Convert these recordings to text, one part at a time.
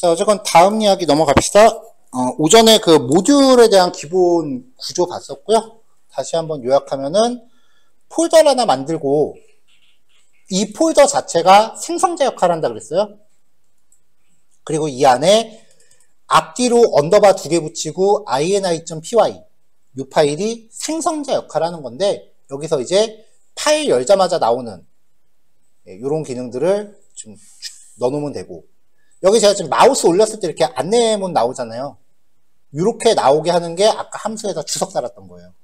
자, 어쨌건 다음 이야기 넘어갑시다. 오전에 그 모듈에 대한 기본 구조 봤었고요. 다시 한번 요약하면은 폴더를 하나 만들고 이 폴더 자체가 생성자 역할을 한다 그랬어요. 그리고 이 안에 앞뒤로 언더바 2개 붙이고 ini.py 이 파일이 생성자 역할을 하는 건데 여기서 이제 파일 열자마자 나오는 이런 기능들을 좀 넣어놓으면 되고 여기 제가 지금 마우스 올렸을 때 이렇게 안내문 나오잖아요. 이렇게 나오게 하는 게 아까 함수에다 주석 달았던 거예요.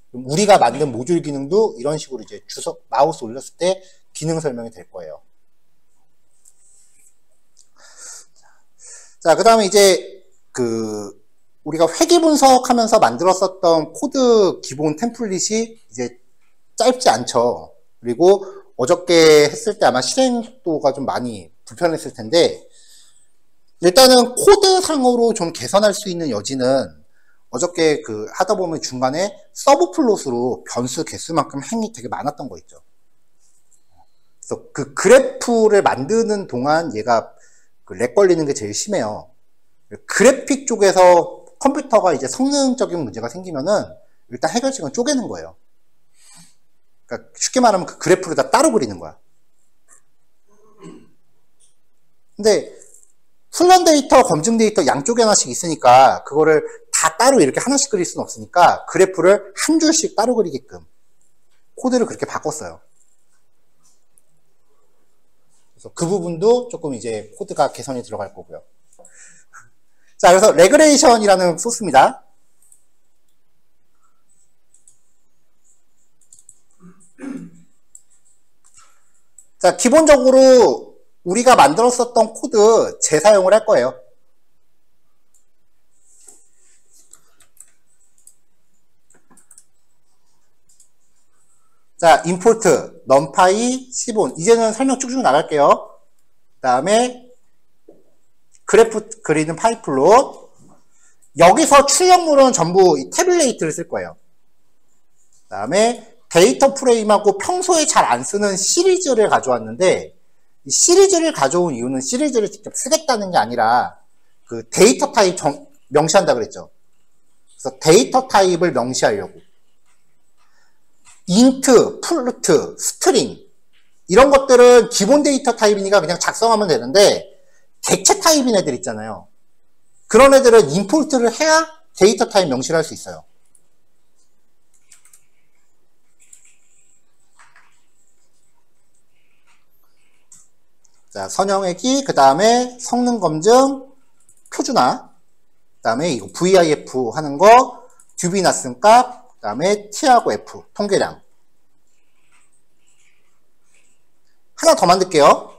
그럼 우리가 만든 모듈 기능도 이런 식으로 이제 주석 마우스 올렸을 때 기능 설명이 될 거예요. 자, 그 다음에 이제 우리가 회귀 분석하면서 만들었었던 코드 기본 템플릿이 이제 짧지 않죠. 그리고 어저께 했을 때 아마 실행도가 좀 많이 불편했을 텐데 일단은 코드상으로 좀 개선할 수 있는 여지는 어저께 하다 보면 중간에 서브 플롯으로 변수 개수만큼 행이 되게 많았던 거 있죠. 그래서 그 그래프를 만드는 동안 얘가 렉 걸리는 게 제일 심해요. 그래픽 쪽에서 컴퓨터가 이제 성능적인 문제가 생기면은 일단 해결책은 쪼개는 거예요. 그러니까 쉽게 말하면 그 그래프를 다 따로 그리는 거야. 근데 훈련 데이터, 검증 데이터 양쪽에 하나씩 있으니까 그거를 다 따로 이렇게 하나씩 그릴 수는 없으니까 그래프를 한 줄씩 따로 그리게끔 코드를 그렇게 바꿨어요. 그래서 그 부분도 조금 이제 코드가 개선이 들어갈 거고요. 자, 그래서 레그레이션이라는 소스입니다. 자, 기본적으로 우리가 만들었었던 코드 재사용을 할 거예요. 자, 임포트, numpy, 10온. 이제는 설명 쭉쭉 나갈게요. 그 다음에 그래프 그리는 파이플로 여기서 출력물은 전부 이 태블레이트를 쓸 거예요. 그 다음에 데이터 프레임하고 평소에 잘 안 쓰는 시리즈를 가져왔는데 이 시리즈를 가져온 이유는 시리즈를 직접 쓰겠다는 게 아니라 그 데이터 타입 명시한다 그랬죠. 그래서 데이터 타입을 명시하려고 인트, 플루트, 스트링 이런 것들은 기본 데이터 타입이니까 그냥 작성하면 되는데 객체 타입인 애들 있잖아요. 그런 애들은 임포트를 해야 데이터 타입 명시를 할 수 있어요. 자, 선형외기, 그 다음에 성능 검증, 표준화, 그 다음에 이거 VIF 하는 거, 듀비 낯선 값, 그 다음에 T하고 F, 통계량. 하나 더 만들게요.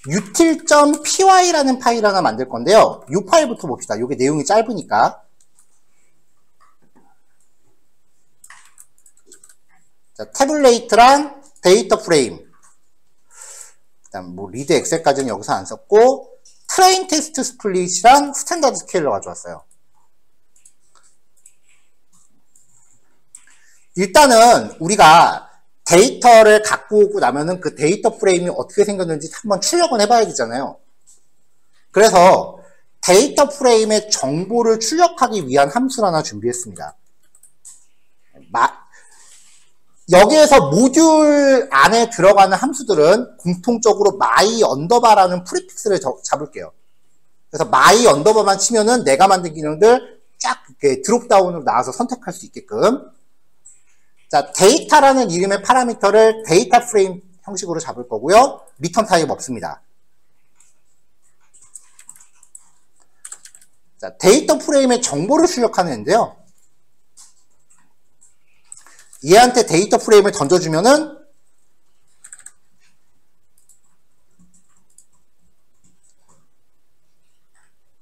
util.py라는 파일 하나 만들 건데요. 이 파일부터 봅시다. 이게 내용이 짧으니까. 자, 태블레이트랑 데이터 프레임. 그다음 뭐 리드 엑셀까지는 여기서 안 썼고 트레인 테스트 스플릿이랑 스탠다드 스케일러 가져왔어요. 일단은 우리가 데이터를 갖고 오고 나면은 그 데이터 프레임이 어떻게 생겼는지 한번 출력은 해봐야 되잖아요. 그래서 데이터 프레임의 정보를 출력하기 위한 함수를 하나 준비했습니다. 여기에서 모듈 안에 들어가는 함수들은 공통적으로 my 언더바라는 프리픽스를 잡을게요. 그래서 my 언더바만 치면은 내가 만든 기능들 쫙 이렇게 드롭다운으로 나와서 선택할 수 있게끔. 자, 데이터라는 이름의 파라미터를 데이터 프레임 형식으로 잡을 거고요. 리턴 타입 없습니다. 자, 데이터 프레임의 정보를 출력하는 애인데요. 얘한테 데이터 프레임을 던져주면은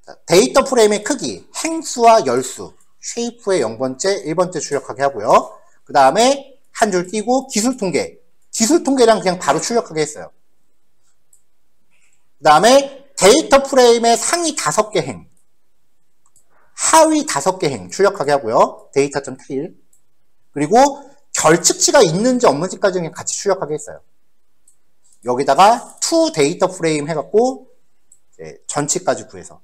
자, 데이터 프레임의 크기, 행수와 열수, 쉐이프의 0번째, 1번째 출력하게 하고요. 그 다음에 한 줄 띄고 기술 통계. 기술 통계랑 그냥 바로 출력하게 했어요. 그 다음에 데이터 프레임의 상위 5개 행. 하위 5개 행 출력하게 하고요. 데이터.til. 그리고 결측치가 있는지 없는지까지 그냥 같이 출력하게 했어요. 여기다가 to 데이터 프레임 해갖고 전치까지 구해서.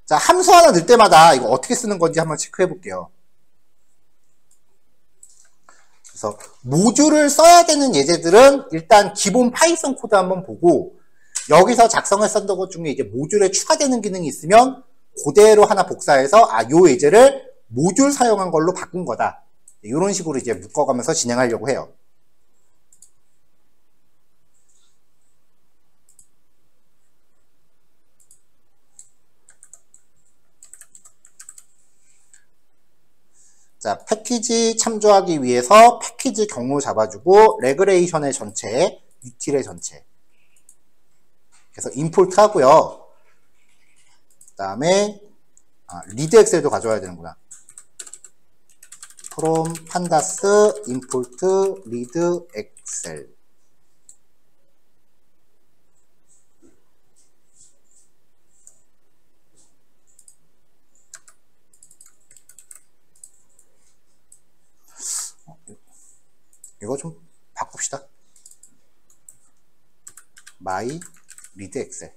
자, 함수 하나 넣을 때마다 이거 어떻게 쓰는 건지 한번 체크해 볼게요. 그래서 모듈을 써야 되는 예제들은 일단 기본 파이썬 코드 한번 보고 여기서 작성했었던 것 중에 이제 모듈에 추가되는 기능이 있으면 그대로 하나 복사해서 요 예제를 모듈 사용한 걸로 바꾼 거다. 이런 식으로 이제 묶어가면서 진행하려고 해요. 자, 패키지 참조하기 위해서 패키지 경로 잡아주고 레그레이션의 전체, 유틸의 전체. 그래서 임포트 하고요. 그 다음에 리드 엑셀도 가져와야 되는구나. from pandas import read excel. 이거 좀 바꿉시다. my read excel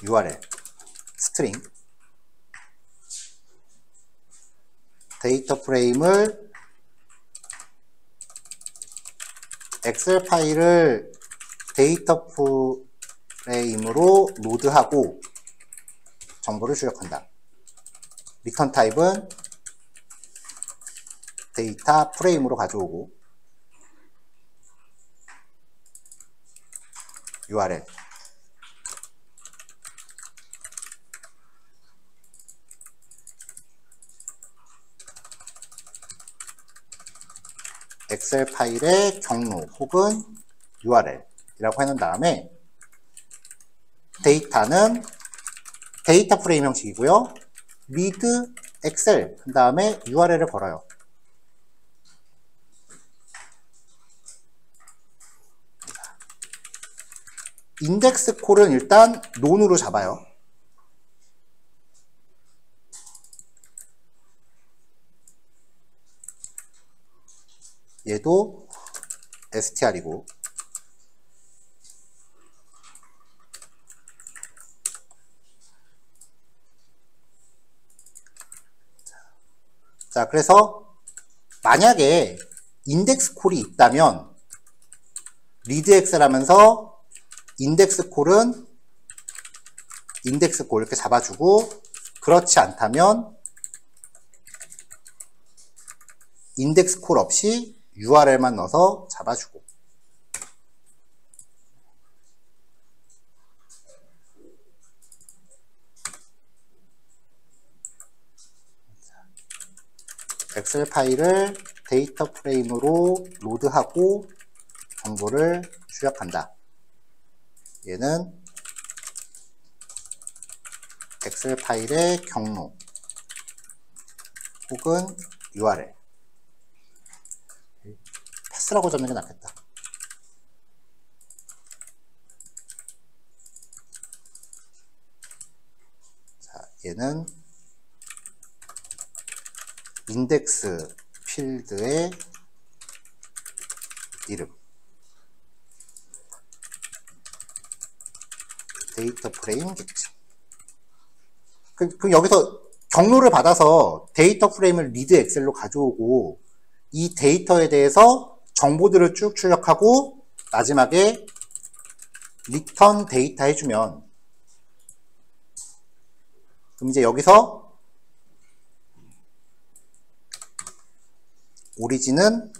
URL string 데이터 프레임을 엑셀 파일을 데이터 프레임으로 로드하고 정보를 출력한다. 리턴 타입은 데이터 프레임으로 가져오고 URL 엑셀 파일의 경로 혹은 URL이라고 해놓은 다음에 데이터는 데이터 프레임 형식이고요. read excel 한 다음에 URL을 걸어요. 인덱스 콜은 일단 논으로 잡아요. 얘도 str이고 자, 그래서 만약에 인덱스 콜이 있다면 리드 엑셀 하면서 인덱스 콜은 인덱스 콜 이렇게 잡아주고 그렇지 않다면 인덱스 콜 없이 URL만 넣어서 잡아주고 엑셀 파일을 데이터 프레임으로 로드하고 정보를 출력한다. 얘는 엑셀 파일의 경로 혹은 URL 패스라고 적는 게 낫겠다. 자, 얘는 인덱스 필드의 이름 데이터 프레임겠지. 그럼 여기서 경로를 받아서 데이터 프레임을 리드 엑셀로 가져오고 이 데이터에 대해서 정보들을 쭉 출력하고 마지막에 리턴 데이터 해주면 그럼 이제 여기서 오리진은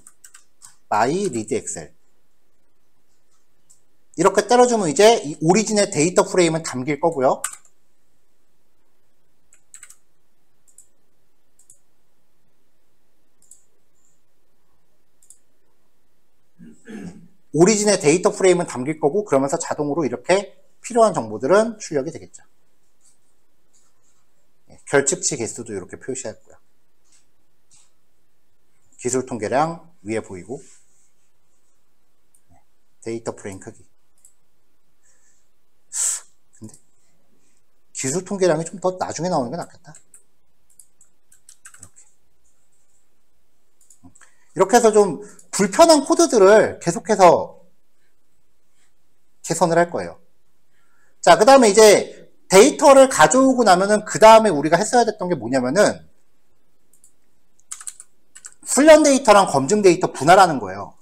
my read excel 이렇게 때려주면 이제 이 오리진의 데이터 프레임은 담길 거고요. 오리진의 데이터 프레임은 담길 거고 그러면서 자동으로 이렇게 필요한 정보들은 출력이 되겠죠. 결측치 개수도 이렇게 표시했고요. 기술 통계량 위에 보이고 데이터 프레임 크기. 근데 기술 통계량이 좀 더 나중에 나오는 게 낫겠다. 이렇게 해서 좀 불편한 코드들을 계속해서 개선을 할 거예요. 자, 그 다음에 이제 데이터를 가져오고 나면은 그 다음에 우리가 했어야 됐던 게 뭐냐면은 훈련 데이터랑 검증 데이터 분할하는 거예요.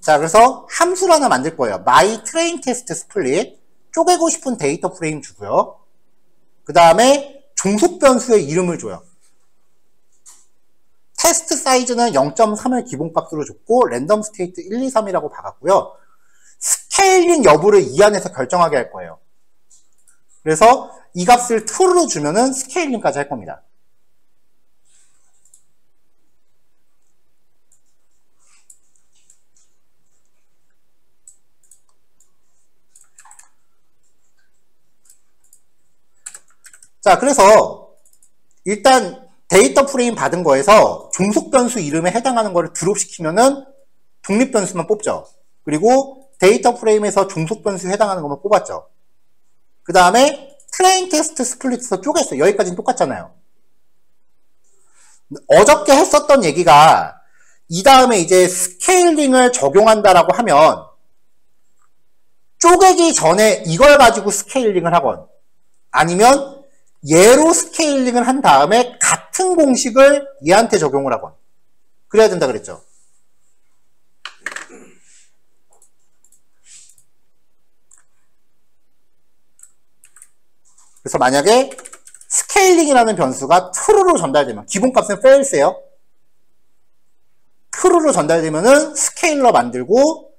자, 그래서 함수를 하나 만들 거예요. my train test split. 쪼개고 싶은 데이터 프레임 주고요. 그 다음에 종속 변수의 이름을 줘요. 테스트 사이즈는 0.3을 기본값으로 줬고 랜덤 스테이트 1, 2, 3이라고 박았고요. 스케일링 여부를 이 안에서 결정하게 할 거예요. 그래서 이 값을 true로 주면은 스케일링까지 할 겁니다. 자, 그래서 일단 데이터 프레임 받은 거에서 종속 변수 이름에 해당하는 거를 드롭시키면은 독립 변수만 뽑죠. 그리고 데이터 프레임에서 종속 변수에 해당하는 것만 뽑았죠. 그 다음에 트레인 테스트 스플릿에서 쪼갰어요. 여기까지는 똑같잖아요. 어저께 했었던 얘기가 이 다음에 이제 스케일링을 적용한다라고 하면 쪼개기 전에 이걸 가지고 스케일링을 하건 아니면 얘로 스케일링을 한 다음에 같은 공식을 얘한테 적용을 하건 그래야 된다 그랬죠. 그래서 만약에 스케일링이라는 변수가 true로 전달되면 기본값은 false예요. true로 전달되면은 스케일러 만들고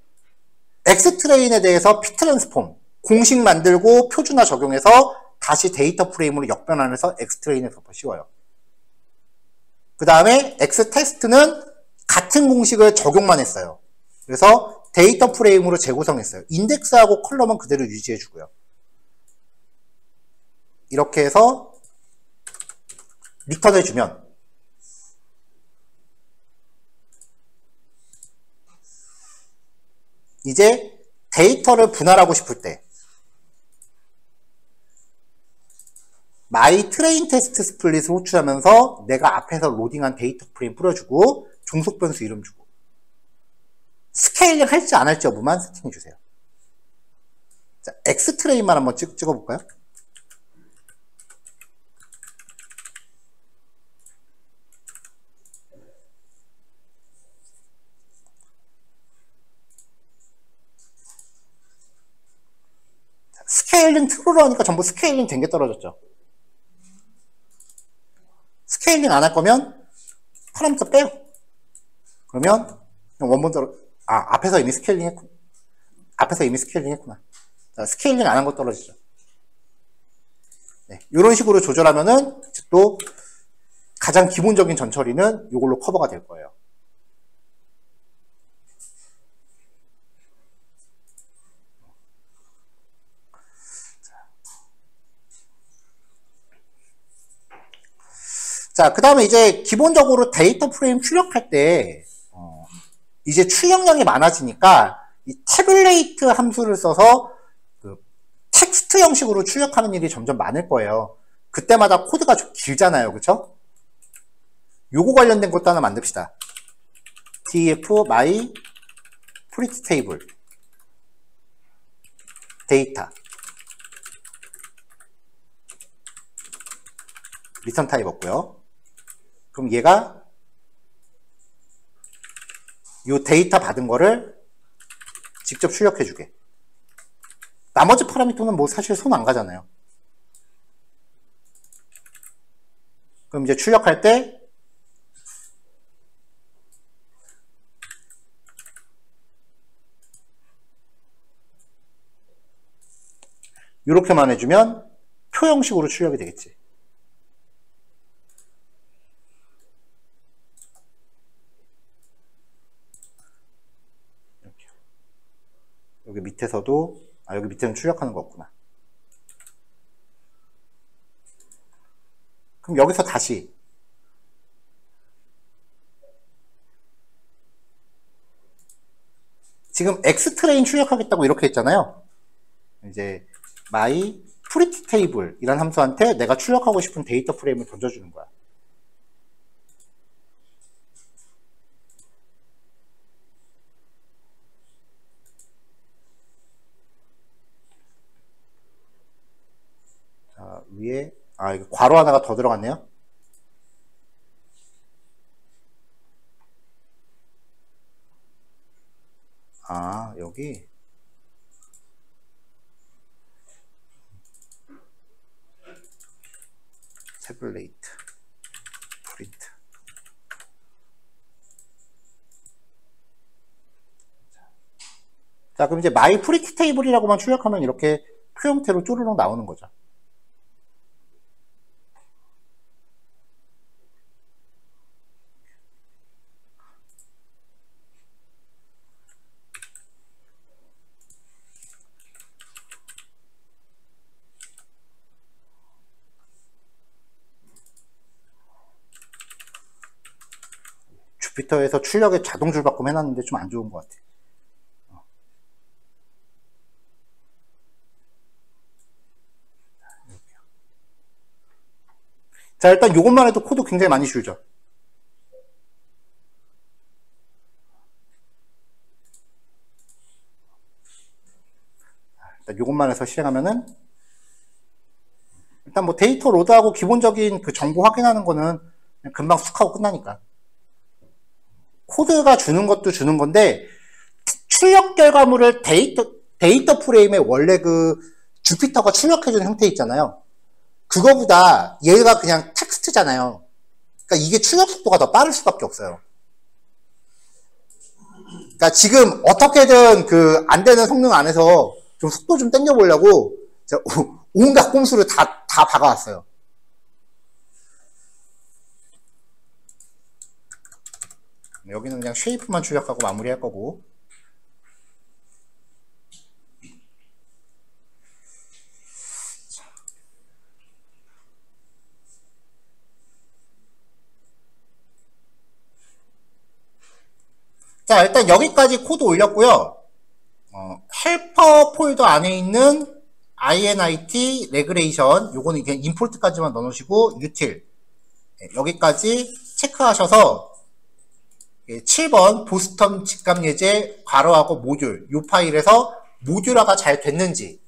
X트레인에 대해서 P트랜스폼 공식 만들고 표준화 적용해서 다시 데이터 프레임으로 역변환해서 X트레인에서 씌워요. 그 다음에 X테스트는 같은 공식을 적용만 했어요. 그래서 데이터 프레임으로 재구성했어요. 인덱스하고 컬럼은 그대로 유지해주고요. 이렇게 해서 리턴해주면 이제 데이터를 분할하고 싶을 때 my train test split을 호출하면서 내가 앞에서 로딩한 데이터 프레임 뿌려주고 종속 변수 이름 주고 스케일링 할지 안 할지 여부만 세팅해 주세요. 자, X 트레인만 한번 찍어볼까요? 스케일링 true로 하니까 전부 스케일링 된 게 떨어졌죠. 스케일링 안 할 거면 파라미터 빼요. 그러면 원본 떨어 앞에서 이미 스케일링 했구나. 앞에서 이미 스케일링 했구나. 자, 스케일링 안 한 거 떨어지죠. 네, 이런 식으로 조절하면은 또 가장 기본적인 전처리는 이걸로 커버가 될 거예요. 자, 그 다음에 이제 기본적으로 데이터 프레임 출력할 때 이제 출력량이 많아지니까 이 태블레이트 함수를 써서 그 텍스트 형식으로 출력하는 일이 점점 많을 거예요. 그때마다 코드가 좀 길잖아요. 그쵸? 요거 관련된 것도 하나 만듭시다. df my print table 데이터 리턴 타입 없고요. 그럼 얘가 이 데이터 받은 거를 직접 출력해 주게. 나머지 파라미터는 뭐 사실 손 안 가잖아요. 그럼 이제 출력할 때 이렇게만 해주면 표 형식으로 출력이 되겠지. 여기 밑에서도 여기 밑에는 출력하는 거 없구나. 그럼 여기서 다시 지금 X 트레인 출력하겠다고 이렇게 했잖아요. 이제 my pretty table 이란 함수한테 내가 출력하고 싶은 데이터 프레임을 던져주는 거야. 자, 위에 이거 괄호 하나가 더 들어갔네요. 여기 태블레이트 프린트. 자, 그럼 이제 my pretty table이라고만 출력하면 이렇게 표 형태로 쪼르륵 나오는 거죠. 주피터에서 출력에 자동 줄바꿈 해놨는데 좀 안 좋은 것 같아. 자, 일단 이것만 해도 코드 굉장히 많이 줄죠. 일단 이것만 해서 실행하면은 일단 뭐 데이터 로드하고 기본적인 그 정보 확인하는 거는 그냥 금방 쑥 하고 끝나니까. 코드가 주는 것도 주는 건데 출력 결과물을 데이터 프레임에 원래 그 주피터가 출력해주는 형태 있잖아요. 그거보다 얘가 그냥 텍스트잖아요. 그러니까 이게 출력 속도가 더 빠를 수밖에 없어요. 그러니까 지금 어떻게든 그 안 되는 성능 안에서 좀 속도 좀 당겨보려고 온갖 꼼수를 다 박아왔어요. 여기는 그냥 쉐이프만 출력하고 마무리할 거고. 자, 일단 여기까지 코드 올렸고요. 헬퍼 폴더 안에 있는 init 레그레이션 요거는 그냥 임포트까지만 넣어놓으시고 util 여기까지 체크하셔서 7번 보스턴 직감 예제 괄호하고 모듈 이 파일에서 모듈화가 잘 됐는지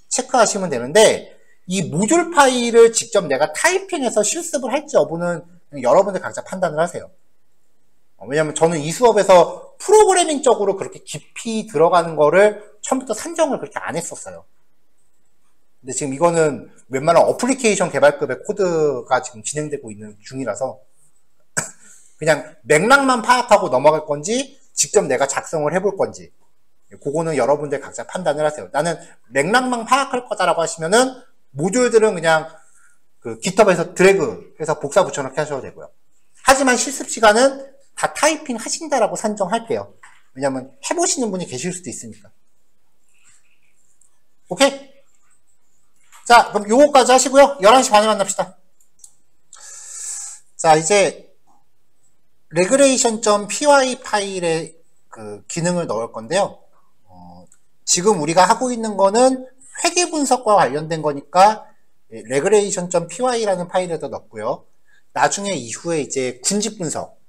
체크하시면 되는데 이 모듈 파일을 직접 내가 타이핑해서 실습을 할지 여부는 여러분들 각자 판단을 하세요. 왜냐면 저는 이 수업에서 프로그래밍적으로 그렇게 깊이 들어가는 거를 처음부터 산정을 그렇게 안 했었어요. 근데 지금 이거는 웬만한 어플리케이션 개발급의 코드가 지금 진행되고 있는 중이라서 그냥 맥락만 파악하고 넘어갈 건지 직접 내가 작성을 해볼 건지 그거는 여러분들 각자 판단을 하세요. 나는 맥락만 파악할 거다라고 하시면은 모듈들은 그냥 그 깃허브에서 드래그해서 복사 붙여넣기 하셔도 되고요. 하지만 실습 시간은 다 타이핑 하신다라고 산정할게요. 왜냐면 해보시는 분이 계실 수도 있으니까. 오케이? 자, 그럼 요거까지 하시고요. 11시 반에 만납시다. 자, 이제 regression.py 파일에 그 기능을 넣을 건데요. 지금 우리가 하고 있는 거는 회계 분석과 관련된 거니까 regression.py라는 파일에다 넣고요. 나중에 이후에 이제 군집 분석,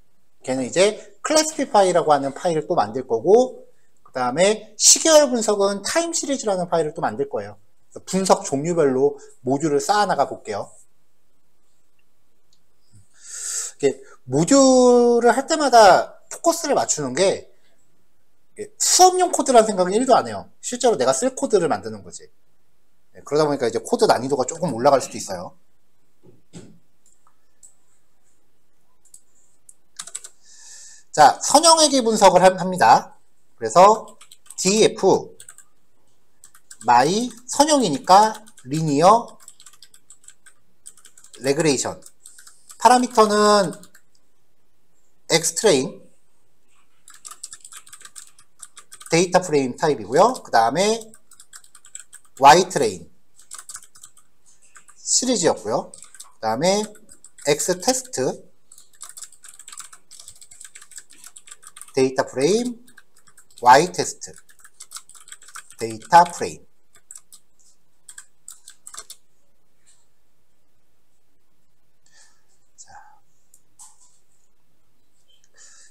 걔는 이제 classify라고 하는 파일을 또 만들 거고, 그 다음에 시계열 분석은 time 시리즈라는 파일을 또 만들 거예요. 그래서 분석 종류별로 모듈을 쌓아나가 볼게요. 모듈을 할 때마다 포커스를 맞추는 게 수업용 코드라는 생각은 1도 안 해요. 실제로 내가 쓸 코드를 만드는 거지. 그러다 보니까 이제 코드 난이도가 조금 올라갈 수도 있어요. 자, 선형회계 분석을 합니다. 그래서 df my 선형이니까 linear regression 파라미터는 xtrain 데이터 프레임 타입이고요. 그 다음에 ytrain 시리즈였고요. 그 다음에 xtest 데이터 프레임 y 테스트 데이터 프레임.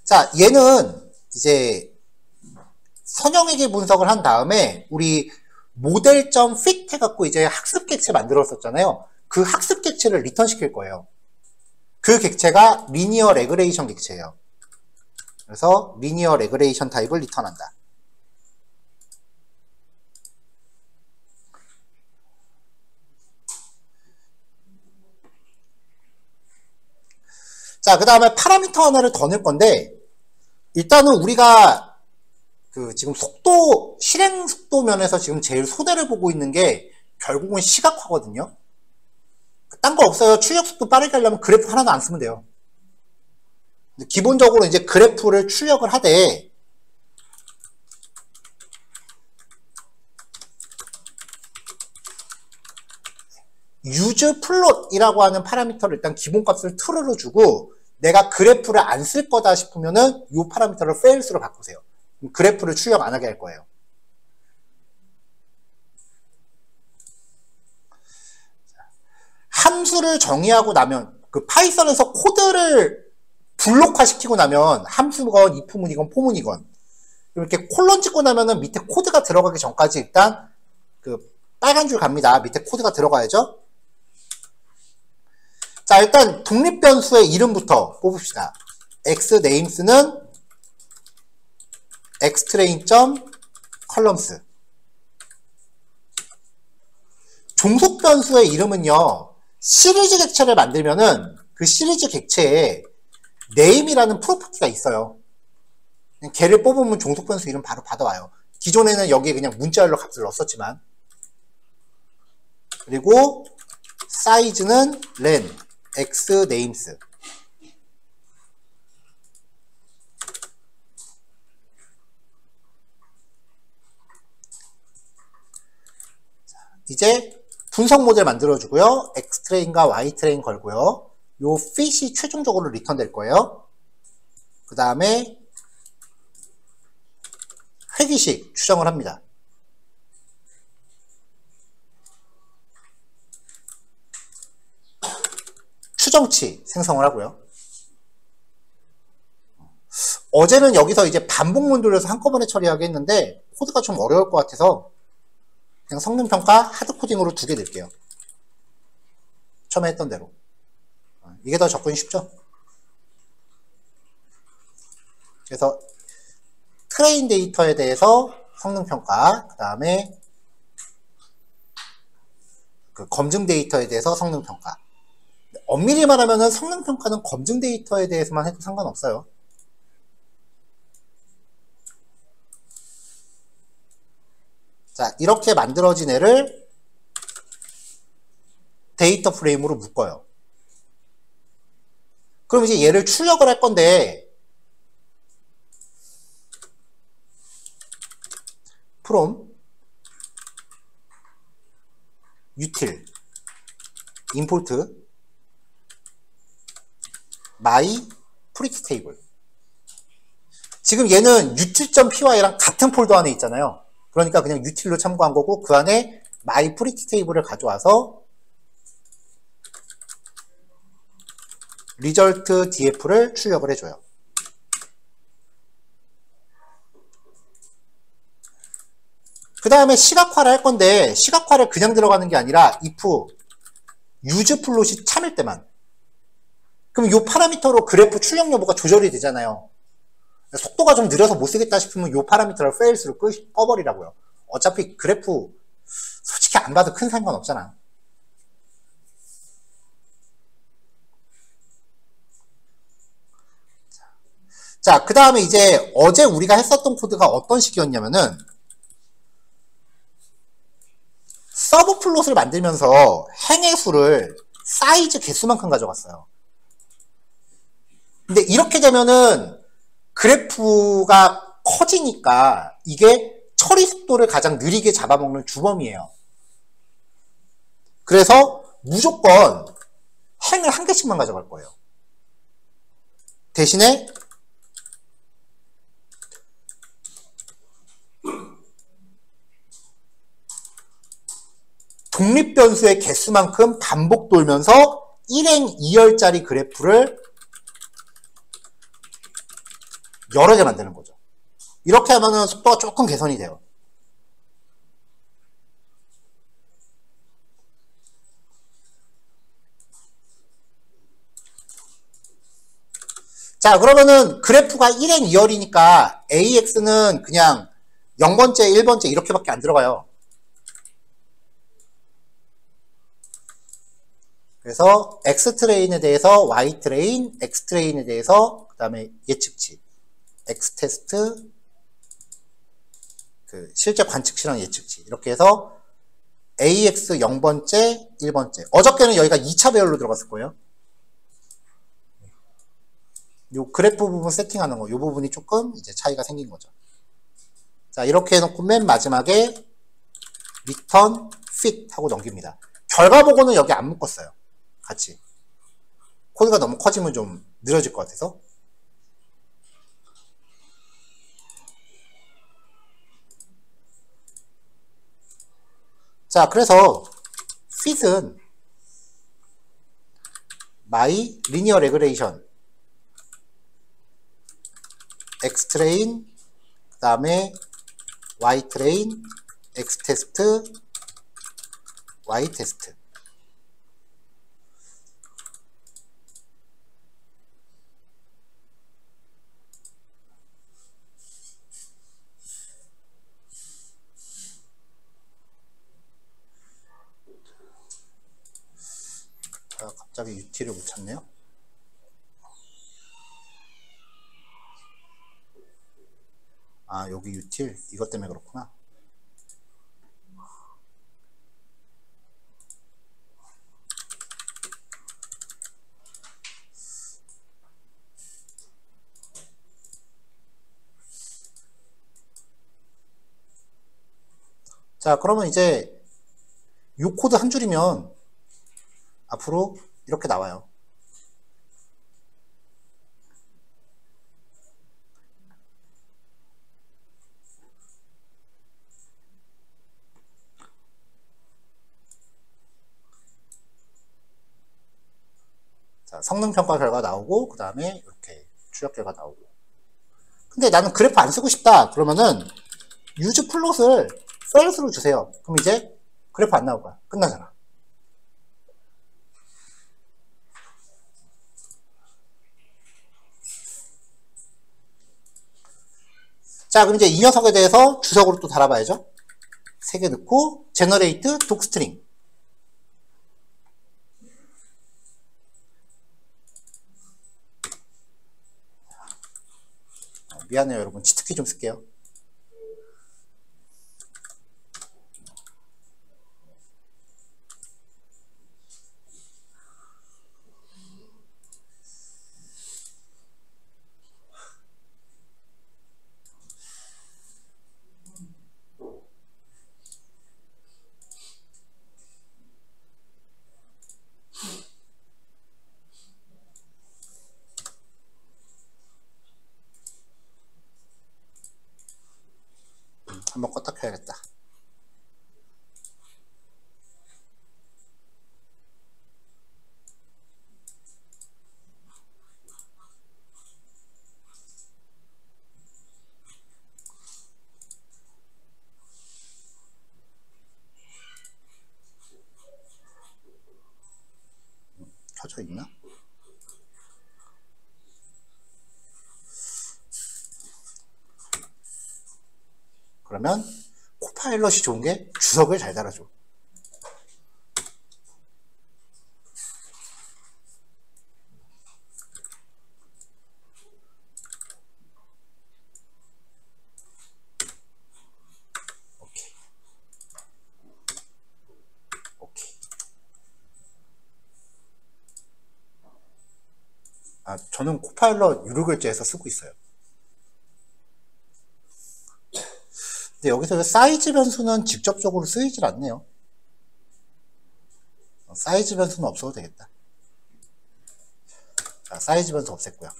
자, 얘는 이제 선형회계 분석을 한 다음에 우리 모델.fit 해갖고 이제 학습 객체 만들었었잖아요. 그 학습 객체를 리턴 시킬 거예요. 그 객체가 리니어 레그레이션 객체예요. 그래서 리니어 레그레이션 타입을 리턴한다. 자, 그 다음에 파라미터 하나를 더 넣을 건데, 일단은 우리가 지금 속도, 실행 속도 면에서 지금 제일 손해를 보고 있는 게 결국은 시각화거든요. 딴 거 없어요. 출력 속도 빠르게 하려면 그래프 하나도 안 쓰면 돼요. 기본적으로 이제 그래프를 출력을 하되, use plot이라고 하는 파라미터를 일단 기본값을 true로 주고, 내가 그래프를 안 쓸 거다 싶으면은 이 파라미터를 fails로 바꾸세요. 그래프를 출력 안 하게 할 거예요. 함수를 정의하고 나면, 파이썬에서 코드를 블록화 시키고 나면, 함수건, if문이건, 포문이건, 이렇게 콜론 찍고 나면은 밑에 코드가 들어가기 전까지 일단, 빨간 줄 갑니다. 밑에 코드가 들어가야죠. 자, 일단 독립변수의 이름부터 뽑읍시다. xnames는 xtrain.columns. 종속변수의 이름은요, 시리즈 객체를 만들면은 그 시리즈 객체에 name이라는 프로퍼티가 있어요. 걔를 뽑으면 종속변수 이름 바로 받아와요. 기존에는 여기에 그냥 문자열로 값을 넣었었지만. 그리고 사이즈는 len, xnames. 이제 분석 모델 만들어주고요. xtrain과 ytrain 걸고요. 요 fit이 최종적으로 리턴 될 거예요. 그 다음에 회귀식 추정을 합니다. 추정치 생성을 하고요. 어제는 여기서 이제 반복문 돌려서 한꺼번에 처리하게 했는데 코드가 좀 어려울 것 같아서 그냥 성능평가 하드코딩으로 2개 넣을게요. 처음에 했던 대로. 이게 더 접근이 쉽죠? 그래서 트레인 데이터에 대해서 성능평가, 그 다음에 검증 데이터에 대해서 성능평가. 엄밀히 말하면 성능평가는 검증 데이터에 대해서만 해도 상관없어요. 자, 이렇게 만들어진 애를 데이터 프레임으로 묶어요. 그럼 이제 얘를 출력을 할 건데, from util import my pretty table. 지금 얘는 util.py랑 같은 폴더 안에 있잖아요. 그러니까 그냥 util로 참고한 거고, 그 안에 my pretty table을 가져와서 result df를 출력을 해줘요. 그 다음에 시각화를 할 건데, 시각화를 그냥 들어가는 게 아니라 if use 플롯이 참일 때만. 그럼 이 파라미터로 그래프 출력 여부가 조절이 되잖아요. 속도가 좀 느려서 못 쓰겠다 싶으면 이 파라미터를 fails로 꺼버리라고요. 어차피 그래프 솔직히 안 봐도 큰 상관없잖아. 자, 그 다음에 이제 어제 우리가 했었던 코드가 어떤 식이었냐면은 서브 플롯을 만들면서 행의 수를 사이즈 개수만큼 가져갔어요. 근데 이렇게 되면은 그래프가 커지니까 이게 처리 속도를 가장 느리게 잡아먹는 주범이에요. 그래서 무조건 행을 한 개씩만 가져갈 거예요. 대신에 독립변수의 개수만큼 반복 돌면서 1행 2열짜리 그래프를 여러 개 만드는 거죠. 이렇게 하면은 속도가 조금 개선이 돼요. 자, 그러면은 그래프가 1행 2열이니까 AX는 그냥 0번째, 1번째 이렇게밖에 안 들어가요. 그래서 X트레인에 대해서 Y트레인, X트레인에 대해서 그 다음에 예측치, X테스트, 그 실제 관측치랑 예측치 이렇게 해서 AX 0번째, 1번째. 어저께는 여기가 2차 배열로 들어갔을 거예요. 요 그래프 부분 세팅하는 거, 요 부분이 조금 이제 차이가 생긴 거죠. 자, 이렇게 해놓고 맨 마지막에 return fit 하고 넘깁니다. 결과 보고는 여기 안 묶었어요. 같이. 코드가 너무 커지면 좀 느려질 것 같아서. 자, 그래서 fit은 my linear regression X트레인, 그 다음에 Y트레인, X테스트, Y테스트. 아, 갑자기 UT를 못 찾네요. 아, 여기 util 이것 때문에 그렇구나. 자, 그러면 이제 이 코드 한 줄이면 앞으로 이렇게 나와요. 자, 성능평가 결과 나오고 그 다음에 이렇게 추적 결과 나오고. 근데 나는 그래프 안 쓰고 싶다 그러면은 use 플롯을 false로 주세요. 그럼 이제 그래프 안 나올 거야. 끝나잖아. 자, 그럼 이제 이 녀석에 대해서 주석으로 또 달아봐야죠. 3개 넣고 generate docstring. 미안해요 여러분, 치트키 좀 쓸게요. 한번 껐다 켜야겠다. 켜져 있나? 그러면 코파일럿이 좋은 게 주석을 잘 달아줘. 오케이. 오케이. 아, 저는 코파일럿 유료 결제해서 쓰고 있어요. 근데 여기서 사이즈 변수는 직접적으로 쓰이질 않네요. 사이즈 변수는 없어도 되겠다. 자, 사이즈 변수 없앴고요.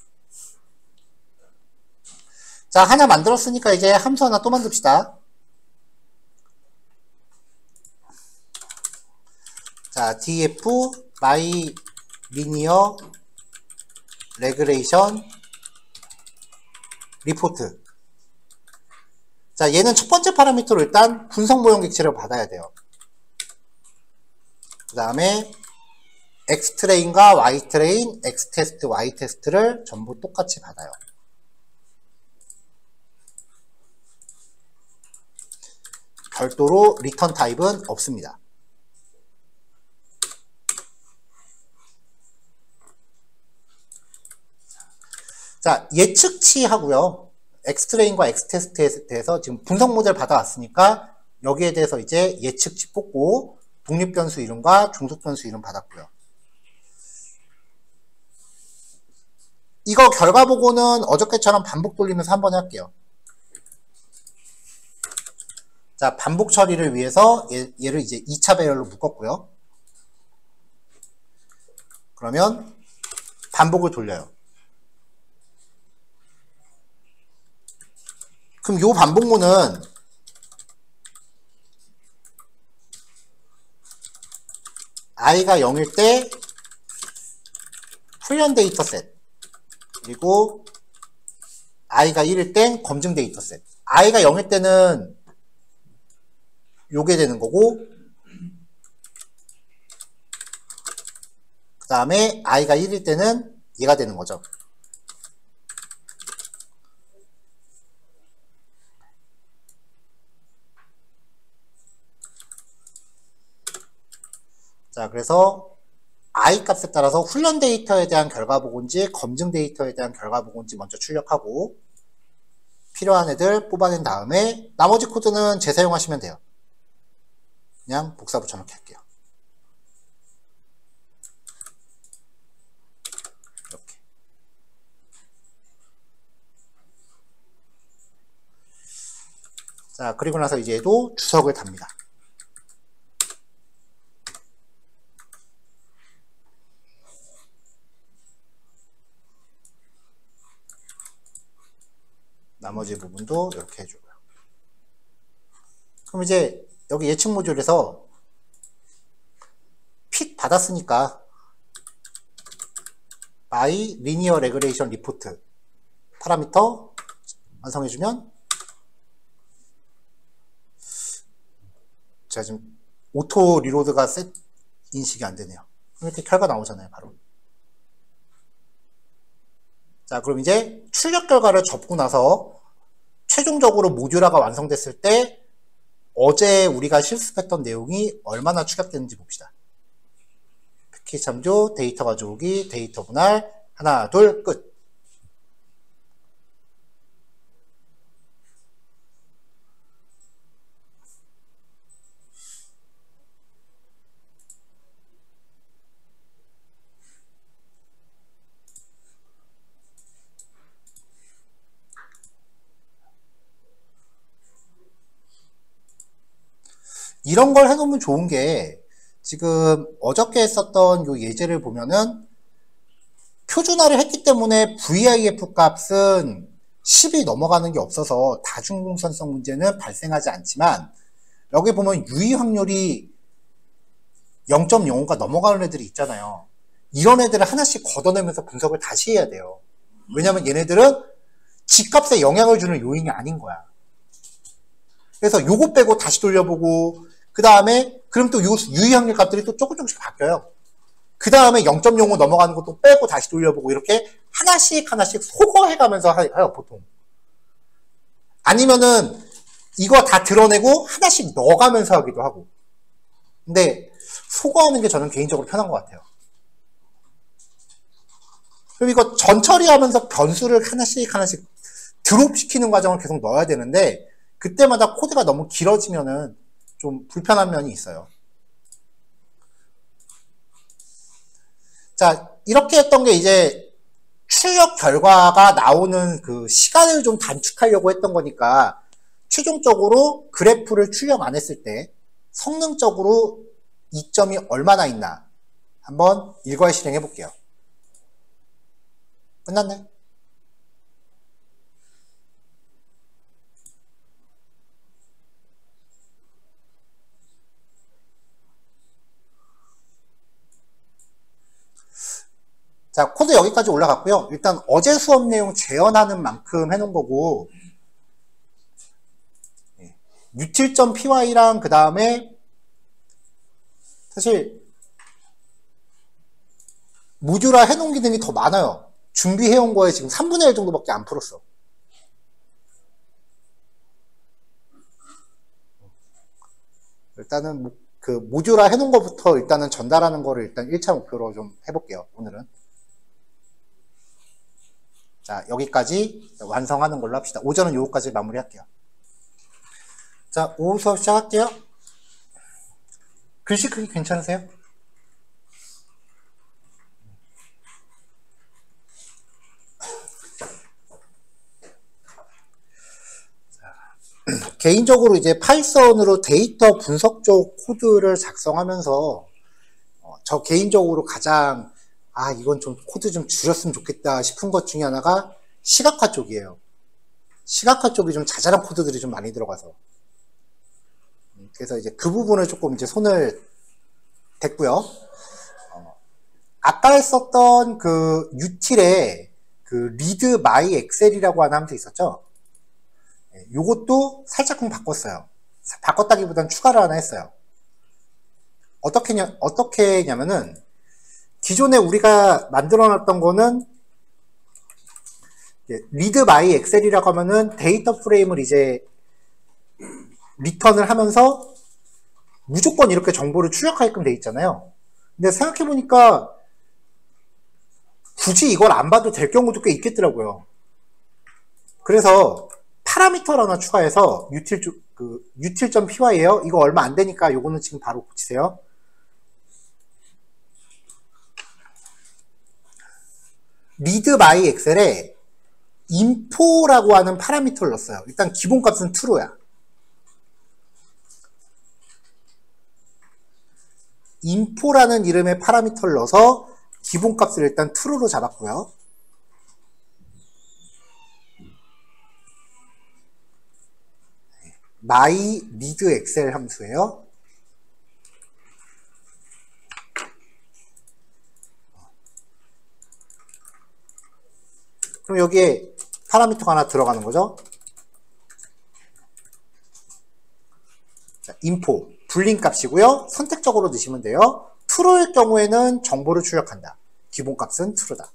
자, 하나 만들었으니까 이제 함수 하나 또 만듭시다. 자, df my linear regression report. 자, 얘는 첫 번째 파라미터로 일단 분석 모형 객체를 받아야 돼요. 그 다음에 x트레인과 y트레인, x테스트, y테스트를 전부 똑같이 받아요. 별도로 리턴 타입은 없습니다. 자, 예측치 하고요. x트레인과 x테스트에 대해서 지금 분석 모델 받아왔으니까 여기에 대해서 이제 예측치 뽑고 독립변수 이름과 종속변수 이름 받았고요. 이거 결과 보고는 어저께처럼 반복 돌리면서 한번 할게요. 자, 반복 처리를 위해서 얘를 이제 2차 배열로 묶었고요. 그러면 반복을 돌려요. 그럼 요 반복문은 i가 0일 때 훈련 데이터 셋, 그리고 i가 1일 땐 검증 데이터 셋. i가 0일 때는 요게 되는 거고, 그 다음에 i가 1일 때는 얘가 되는 거죠. 자, 그래서 i 값에 따라서 훈련 데이터에 대한 결과 보고인지 검증 데이터에 대한 결과 보고인지 먼저 출력하고 필요한 애들 뽑아낸 다음에 나머지 코드는 재사용하시면 돼요. 그냥 복사 붙여넣기 할게요. 이렇게. 자, 그리고 나서 이제 얘도 주석을 답니다. 나머지 부분도 이렇게 해주고요. 그럼 이제 여기 예측 모듈에서 핏 받았으니까 by linear regression report 파라미터 완성해주면, 제가 지금 오토 리로드가 셋 인식이 안 되네요. 이렇게 결과 나오잖아요, 바로. 자, 그럼 이제 출력 결과를 접고 나서 최종적으로 모듈화가 완성됐을 때 어제 우리가 실습했던 내용이 얼마나 축약되는지 봅시다. 패키지 참조, 데이터 가져오기, 데이터 분할, 하나, 둘, 끝. 이런 걸 해놓으면 좋은 게, 지금 어저께 했었던 요 예제를 보면은 표준화를 했기 때문에 VIF 값은 10이 넘어가는 게 없어서 다중공산성 문제는 발생하지 않지만, 여기 보면 유의 확률이 0.05가 넘어가는 애들이 있잖아요. 이런 애들을 하나씩 걷어내면서 분석을 다시 해야 돼요. 왜냐면 얘네들은 G값에 영향을 주는 요인이 아닌 거야. 그래서 요거 빼고 다시 돌려보고, 그 다음에 그럼 또 요 유의 확률 값들이 또 조금씩 바뀌어요. 그 다음에 0.05 넘어가는 것도 빼고 다시 돌려보고, 이렇게 하나씩 소거해가면서 해요, 보통. 아니면은 이거 다 드러내고 하나씩 넣어가면서 하기도 하고. 근데 소거하는 게 저는 개인적으로 편한 것 같아요. 그럼 이거 전처리하면서 변수를 하나씩 드롭시키는 과정을 계속 넣어야 되는데, 그때마다 코드가 너무 길어지면은 좀 불편한 면이 있어요. 자, 이렇게 했던 게 이제 출력 결과가 나오는 그 시간을 좀 단축하려고 했던 거니까, 최종적으로 그래프를 출력 안 했을 때 성능적으로 이점이 얼마나 있나 한번 일괄 실행해 볼게요. 끝났네. 자, 코드 여기까지 올라갔고요. 일단 어제 수업 내용 재현하는 만큼 해놓은 거고, util.py랑 그 다음에 사실 모듈화 해놓은 기능이 더 많아요. 준비해온 거에 지금 3분의 1 정도밖에 안 풀었어. 일단은 그 모듈화 해놓은 거부터 일단은 전달하는 거를 일단 1차 목표로 좀 해볼게요. 오늘은. 자, 여기까지 완성하는 걸로 합시다. 오전은 요거까지 마무리할게요. 자, 오후 수업 시작할게요. 글씨 크기 괜찮으세요? 개인적으로 이제 파이썬으로 데이터 분석 쪽 코드를 작성하면서 저 개인적으로 가장 이건 좀 코드 좀 줄였으면 좋겠다 싶은 것 중에 하나가 시각화 쪽이에요. 시각화 쪽이 좀 자잘한 코드들이 좀 많이 들어가서 그래서 이제 그 부분을 조금 이제 손을 댔고요. 아까 했었던 그 util에 그 read my excel이라고 하는 함수 있었죠. 요것도 살짝쿵 바꿨어요. 바꿨다기보단 추가를 하나 했어요. 어떻게 했냐면은 기존에 우리가 만들어 놨던 거는 read my excel이라고 하면은 데이터 프레임을 이제 리턴을 하면서 무조건 이렇게 정보를 출력하게끔 돼 있잖아요. 근데 생각해보니까 굳이 이걸 안 봐도 될 경우도 꽤 있겠더라고요. 그래서 파라미터를 하나 추가해서 util.py예요. 이거 얼마 안 되니까 요거는 지금 바로 고치세요. read my excel에 info라고 하는 파라미터를 넣었어요. 일단 기본값은 true야. info라는 이름의 파라미터를 넣어서 기본값을 일단 true로 잡았고요. my read excel 함수예요. 그럼 여기에 파라미터가 하나 들어가는 거죠. 자, info 불린 값이고요. 선택적으로 넣으시면 돼요. true일 경우에는 정보를 출력한다. 기본값은 true다.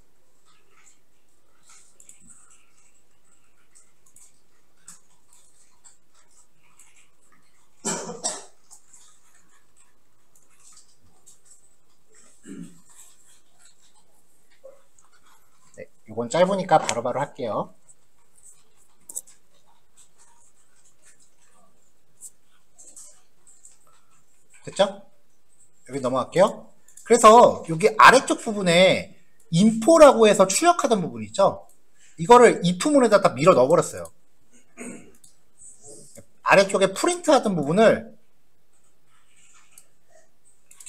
네, 이건 짧으니까 바로바로 할게요. 됐죠? 여기 넘어갈게요. 그래서 여기 아래쪽 부분에 info라고 해서 출력하던 부분 있죠? 이거를 if문에다 다 밀어 넣어버렸어요. 아래쪽에 프린트 하던 부분을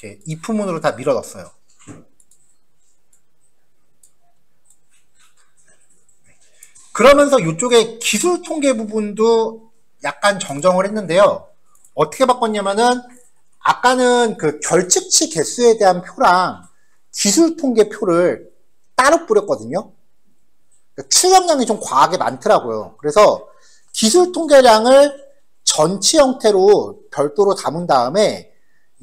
이렇게 if문으로 다 밀어 넣었어요. 그러면서 이쪽에 기술 통계 부분도 약간 정정을 했는데요. 어떻게 바꿨냐면은 아까는 그 결측치 개수에 대한 표랑 기술 통계 표를 따로 뿌렸거든요. 출력량이 좀 과하게 많더라고요. 그래서 기술 통계량을 전치 형태로 별도로 담은 다음에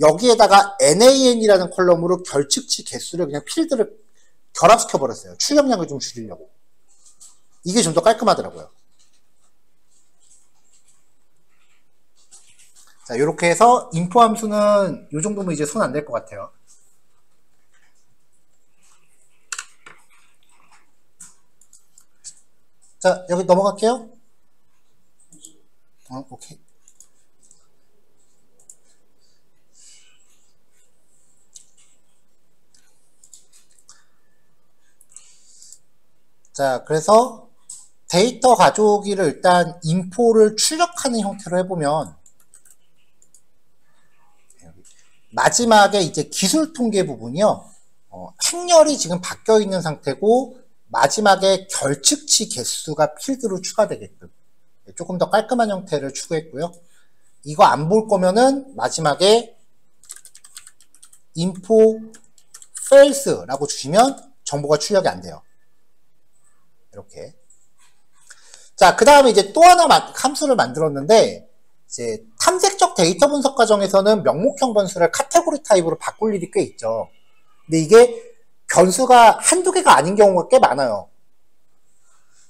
여기에다가 NAN이라는 컬럼으로 결측치 개수를 그냥 필드를 결합시켜 버렸어요. 출력량을 좀 줄이려고. 이게 좀 더 깔끔하더라고요. 자, 이렇게 해서 인포 함수는 이 정도면 이제 손 안 댈 것 같아요. 자, 여기 넘어갈게요. 오케이. 자, 그래서 데이터 가져오기를 일단 인포를 출력하는 형태로 해보면 마지막에 이제 기술 통계 부분이요. 행렬이 지금 바뀌어 있는 상태고 마지막에 결측치 개수가 필드로 추가되게끔 조금 더 깔끔한 형태를 추구했고요. 이거 안 볼 거면은 마지막에 info fails라고 주시면 정보가 출력이 안 돼요. 이렇게. 자, 그 다음에 이제 또 하나 함수를 만들었는데, 이제 탐색적 데이터 분석 과정에서는 명목형 변수를 카테고리 타입으로 바꿀 일이 꽤 있죠. 근데 이게 변수가 한두 개가 아닌 경우가 꽤 많아요.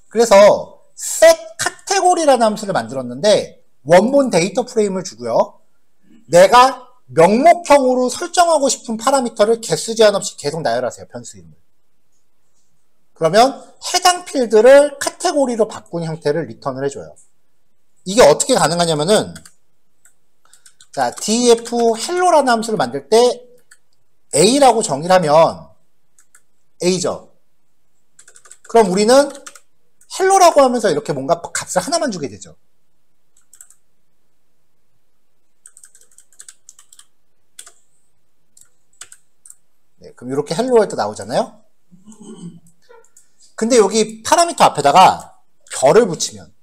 그래서 set 카테고리라는 함수를 만들었는데, 원본 데이터 프레임을 주고요. 내가 명목형으로 설정하고 싶은 파라미터를 개수 제한 없이 계속 나열하세요. 변수 이름을. 그러면 해당 필드를 카테고리로 바꾼 형태를 리턴을 해줘요. 이게 어떻게 가능하냐면은, 자, def hello라는 함수를 만들 때 a라고 정의를 하면 a죠. 그럼 우리는 hello라고 하면서 이렇게 뭔가 값을 하나만 주게 되죠. 네, 그럼 이렇게 hello 할 때 나오잖아요. 근데 여기 파라미터 앞에다가 별을 붙이면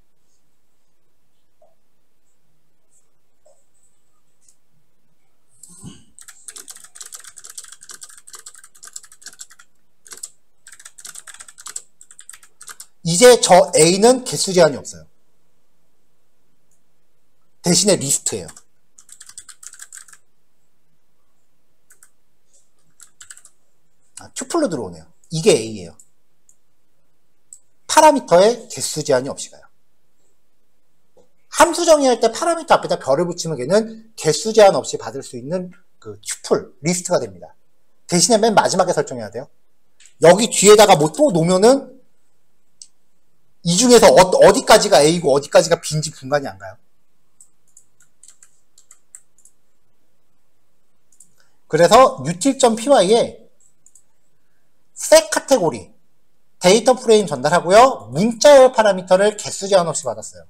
이제 저 A는 개수 제한이 없어요. 대신에 리스트예요. 튜플로 들어오네요. 이게 A예요. 파라미터에 개수 제한이 없이 가요. 함수 정의할 때 파라미터 앞에다 별을 붙이면 걔는 개수 제한 없이 받을 수 있는 그 튜플, 리스트가 됩니다. 대신에 맨 마지막에 설정해야 돼요. 여기 뒤에다가 뭐 또 놓으면은 이 중에서 어디까지가 A고 어디까지가 B인지 분간이 안 가요. 그래서 util.py에 set 카테고리 데이터 프레임 전달하고요. 문자열 파라미터를 개수 제한 없이 받았어요.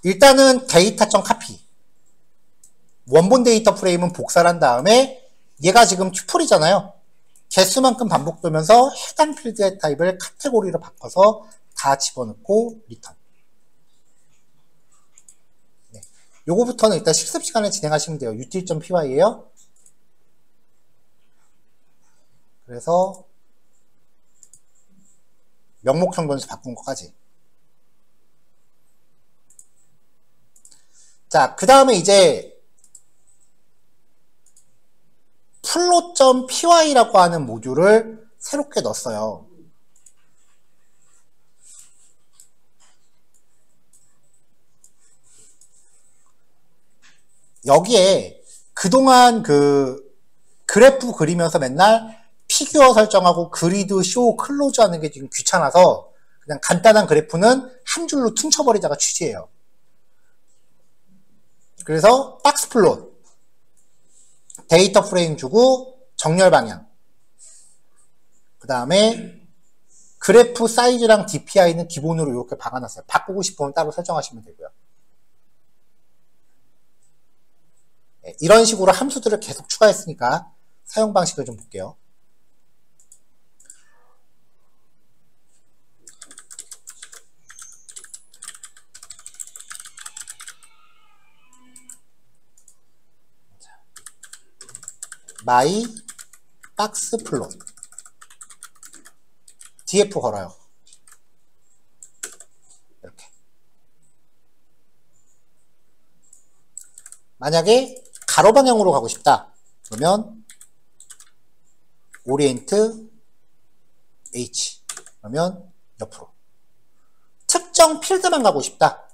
일단은 데이터.copy 원본 데이터 프레임은 복사를 한 다음에 얘가 지금 튜플이잖아요. 개수만큼 반복되면서 해당 필드의 타입을 카테고리로 바꿔서 다 집어넣고 리턴. 네. 요거부터는 일단 실습 시간에 진행하시면 돼요. util.py예요. 그래서 명목형 변수 바꾼 것까지. 자, 그 다음에 이제 flow.py라고 하는 모듈을 새롭게 넣었어요. 여기에 그동안 그 그래프 그리면서 맨날 피규어 설정하고 그리드, 쇼, 클로즈 하는 게 지금 귀찮아서 그냥 간단한 그래프는 한 줄로 퉁쳐버리자가 취지예요. 그래서 박스 플롯 데이터 프레임 주고 정렬 방향 그 다음에 그래프 사이즈랑 DPI는 기본으로 이렇게 박아놨어요. 바꾸고 싶으면 따로 설정하시면 되고요. 네, 이런 식으로 함수들을 계속 추가했으니까 사용 방식을 좀 볼게요. my 박스 플롯 df 걸어요. 이렇게. 만약에 가로 방향으로 가고 싶다. 그러면 orient h 그러면 옆으로. 특정 필드만 가고 싶다.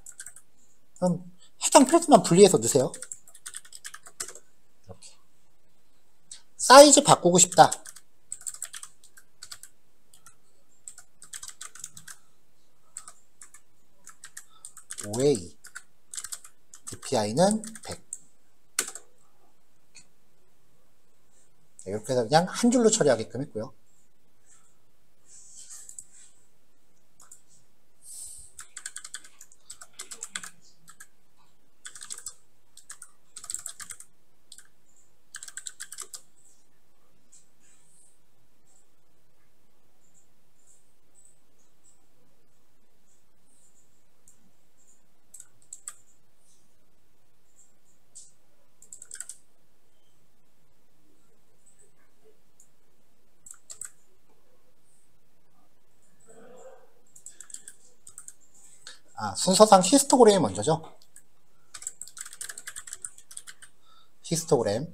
그럼 해당 필드만 분리해서 넣으세요. 이렇게. 사이즈 바꾸고 싶다. OA DPI는 100. 이렇게 해서 그냥 한 줄로 처리하게끔 했고요. 순서상 히스토그램이 먼저죠. 히스토그램.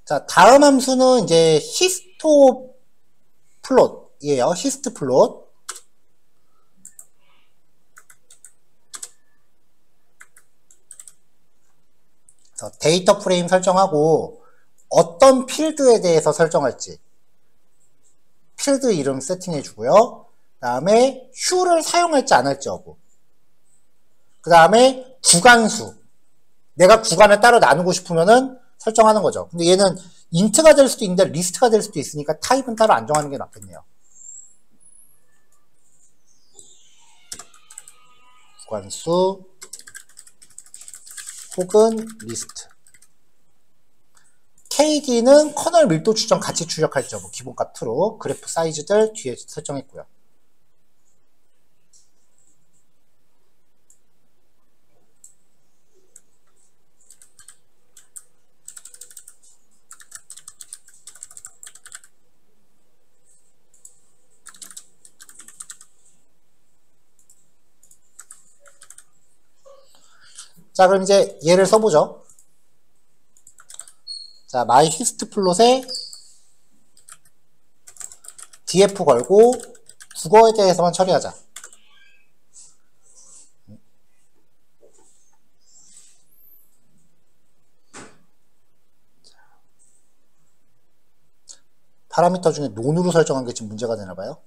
자, 다음 함수는 이제 히스토 플롯이에요. 히스트 플롯. 그래서 데이터 프레임 설정하고 어떤 필드에 대해서 설정할지 필드 이름 세팅해 주고요. 그 다음에 휴를 사용할지 안 할지 하고, 그 다음에 구간수, 내가 구간을 따로 나누고 싶으면은 설정하는 거죠. 근데 얘는 인트가 될 수도 있는데 리스트가 될 수도 있으니까 타입은 따로 안 정하는 게 낫겠네요. 구간수 혹은 리스트. KD는 커널 밀도 추정 같이 출력할죠. 뭐 기본값 true, 그래프 사이즈들 뒤에 설정했고요. 자, 그럼 이제 얘를 써보죠. 자, my hist 플롯에 df 걸고 국어에 대해서만 처리하자. 파라미터 중에 논으로 설정한 게 지금 문제가 되나봐요.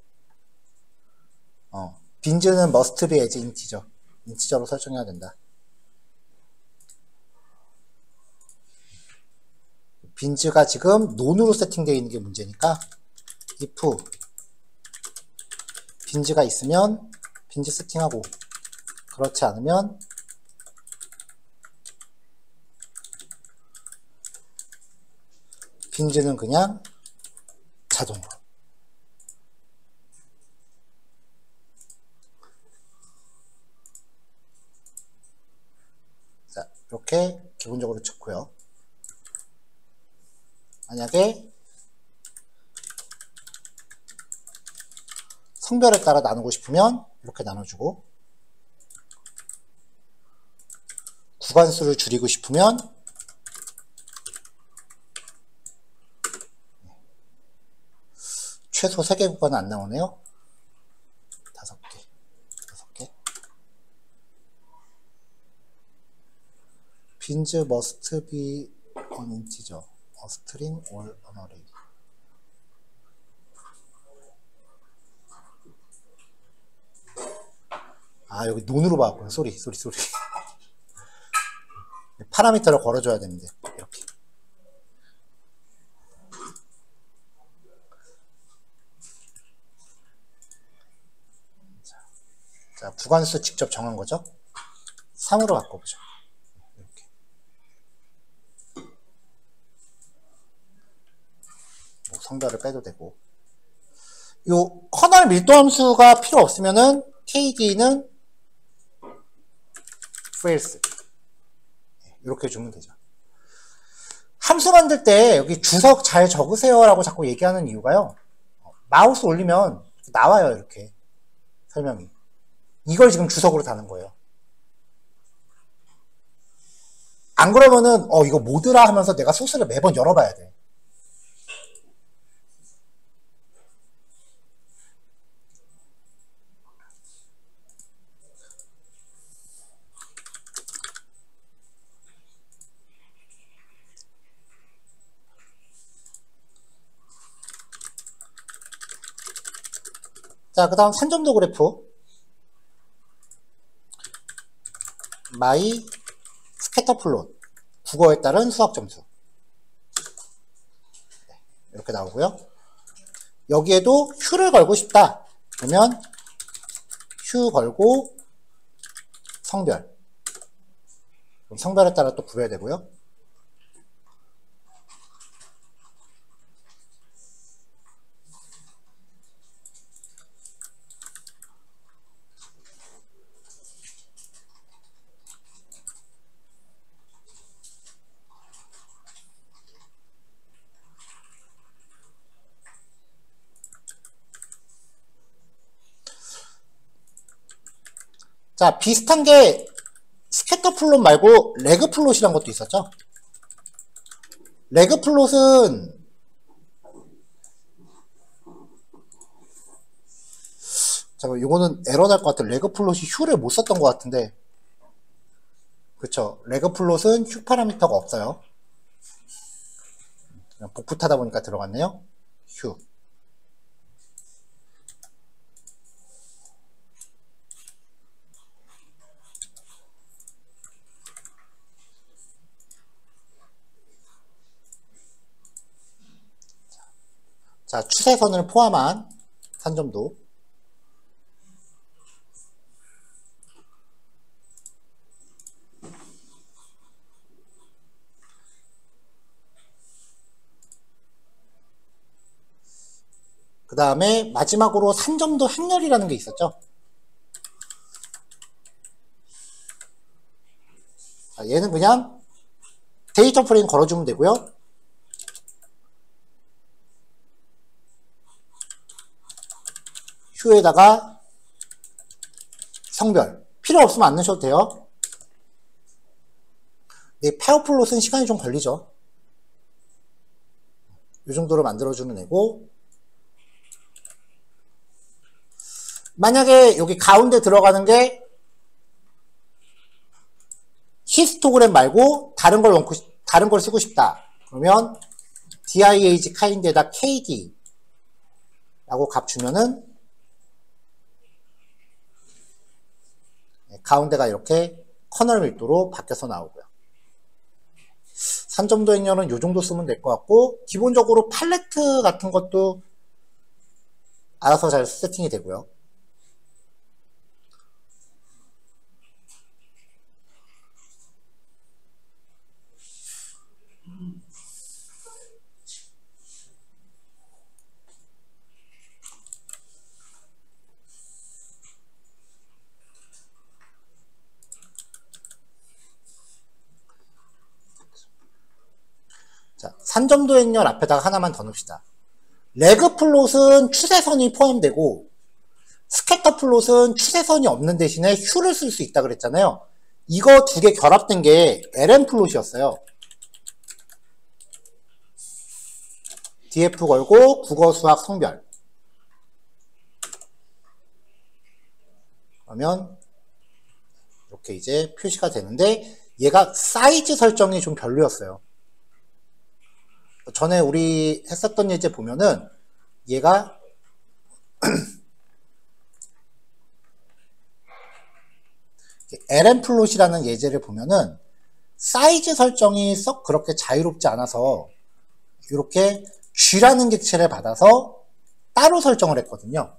빈즈는 must be as 인티저. 인티저로 설정해야 된다. 빈즈가 지금 논으로 세팅되어 있는 게 문제니까 if 빈즈가 있으면 빈즈 세팅하고, 그렇지 않으면 빈즈는 그냥 자동으로. 자, 이렇게 기본적으로 찍고요. 만약에 성별에 따라 나누고 싶으면 이렇게 나눠주고, 구간수를 줄이고 싶으면 최소 3개 구간은 안 나오네요. 5개. 빈즈 must be an integer, a string or an array. 아, 여기 논으로 봤구나. 쏘리. 파라미터를 걸어줘야 되는데, 이렇게. 자, 구간수 직접 정한 거죠. 3으로 바꿔보죠. 이렇게. 뭐 성별을 빼도 되고. 요 커널 밀도 함수가 필요 없으면은 KD는 false. 이렇게 주면 되죠. 함수 만들 때 여기 주석 잘 적으세요 라고 자꾸 얘기하는 이유가요. 마우스 올리면 나와요. 이렇게 설명이. 이걸 지금 주석으로 다는 거예요. 안 그러면은 이거 뭐더라 하면서 내가 소스를 매번 열어봐야 돼. 자, 그 다음 산점도 그래프. 마이 스캐터 플롯. 국어에 따른 수학 점수. 이렇게 나오고요. 여기에도 휴를 걸고 싶다. 그러면 휴 걸고 성별. 성별에 따라 또 구별야 되고요. 자, 비슷한 게 스캐터 플롯 말고 레그 플롯이란 것도 있었죠. 레그 플롯은 잠깐 이거는 에러 날 것 같아. 레그 플롯이 휴를 못 썼던 것 같은데. 그쵸. 레그 플롯은 휴 파라미터가 없어요. 그냥 복붙하다 보니까 들어갔네요. 휴. 자, 추세선을 포함한 산점도. 그 다음에 마지막으로 산점도 행렬이라는 게 있었죠. 자, 얘는 그냥 데이터 프레임 걸어주면 되고요. 휴에다가 성별. 필요 없으면 안 넣으셔도 돼요. 네, 페어플롯은 시간이 좀 걸리죠. 이 정도로 만들어주는 애고, 만약에 여기 가운데 들어가는 게 히스토그램 말고 다른 걸 쓰고 싶다. 그러면 diag kind에다 kd 라고 값 주면은 가운데가 이렇게 커널 밀도로 바뀌어서 나오고요. 산점도 행렬은 이 정도 쓰면 될 것 같고, 기본적으로 팔레트 같은 것도 알아서 잘 세팅이 되고요. 자, 산점도 행렬 앞에다가 하나만 더 넣읍시다. 레그 플롯은 추세선이 포함되고, 스캐터 플롯은 추세선이 없는 대신에 휴를 쓸 수 있다 그랬잖아요. 이거 두 개 결합된 게 LM 플롯이었어요. DF 걸고 국어, 수학, 성별. 그러면 이렇게 이제 표시가 되는데, 얘가 사이즈 설정이 좀 별로였어요. 전에 우리 했었던 예제 보면은 얘가 LM 플롯이라는 예제를 보면은 사이즈 설정이 썩 그렇게 자유롭지 않아서 이렇게 G라는 객체를 받아서 따로 설정을 했거든요.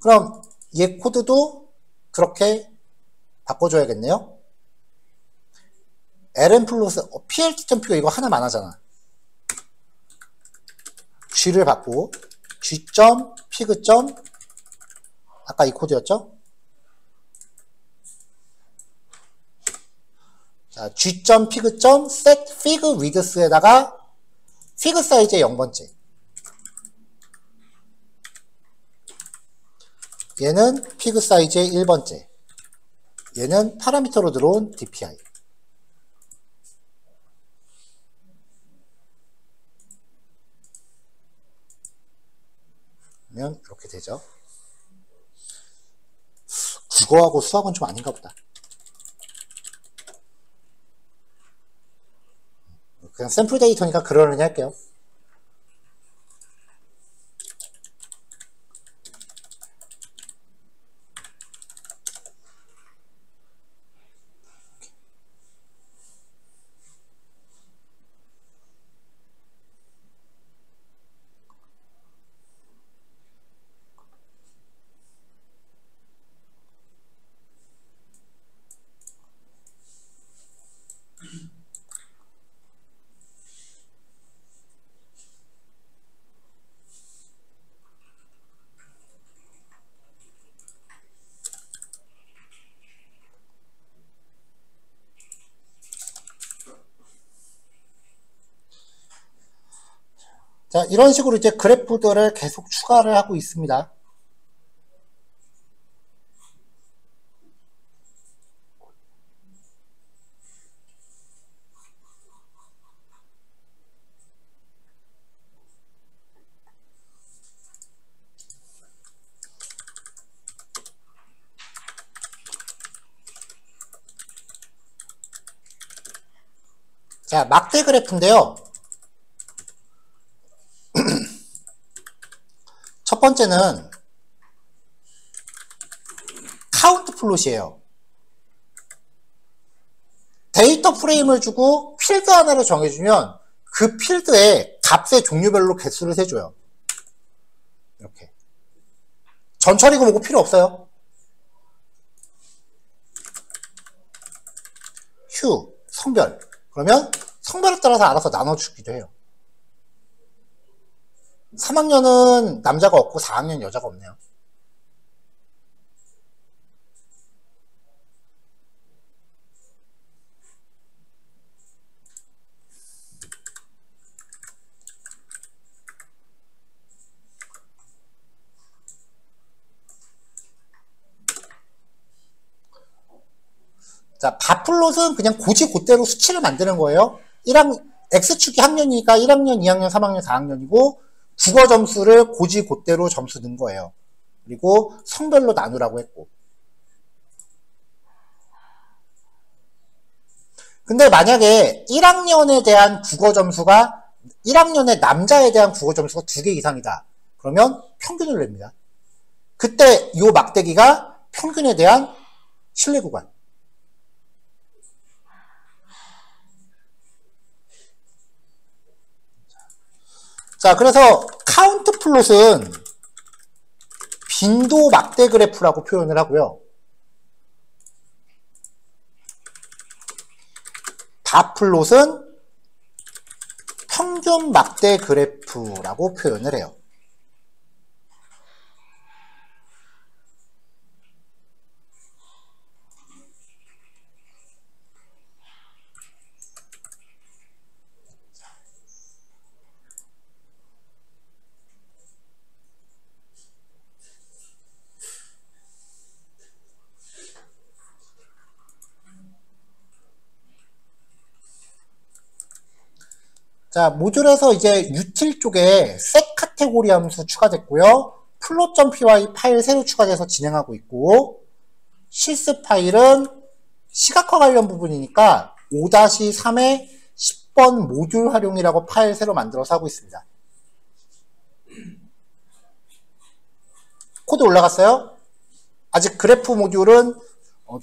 그럼 얘 코드도 그렇게 바꿔줘야겠네요. LM 플롯은 PLT.P가 이거 하나만 하잖아. G를 받고 G.Pg. 아까 이 코드였죠? 자, G.Pg. set fig width에다가 fig 사이즈의 0번째. 얘는 fig 사이즈의 1번째. 얘는 파라미터로 들어온 DPI. 그러면 이렇게 되죠. 국어하고 수학은 좀 아닌가 보다. 그냥 샘플 데이터니까 그러려니 할게요. 자, 이런 식으로 이제 그래프들을 계속 추가를 하고 있습니다. 자, 막대 그래프인데요. 첫 번째는 카운트 플롯이에요. 데이터 프레임을 주고 필드 하나를 정해주면 그 필드에 값의 종류별로 개수를 세줘요. 이렇게. 전철이고 뭐고 필요 없어요. 휴, 성별. 그러면 성별에 따라서 알아서 나눠주기도 해요. 3학년은 남자가 없고 4학년 여자가 없네요. 자, 바플롯은 그냥 고지고대로 수치를 만드는 거예요. X축이 학년이니까 1학년, 2학년, 3학년, 4학년이고 국어 점수를 고지고대로 점수 넣은 거예요. 그리고 성별로 나누라고 했고. 근데 만약에 1학년에 대한 국어 점수가 1학년의 남자에 대한 국어 점수가 2개 이상이다. 그러면 평균을 냅니다. 그때 이 막대기가 평균에 대한 신뢰 구간. 자, 그래서 카운트 플롯은 빈도 막대 그래프라고 표현을 하고요. 바플롯은 평균 막대 그래프라고 표현을 해요. 자, 모듈에서 이제 util 쪽에 set 카테고리 함수 추가됐고요. plot.py 파일 새로 추가돼서 진행하고 있고, sys 파일은 시각화 관련 부분이니까 5-3의 10번 모듈 활용이라고 파일 새로 만들어서 하고 있습니다. 코드 올라갔어요? 아직 그래프 모듈은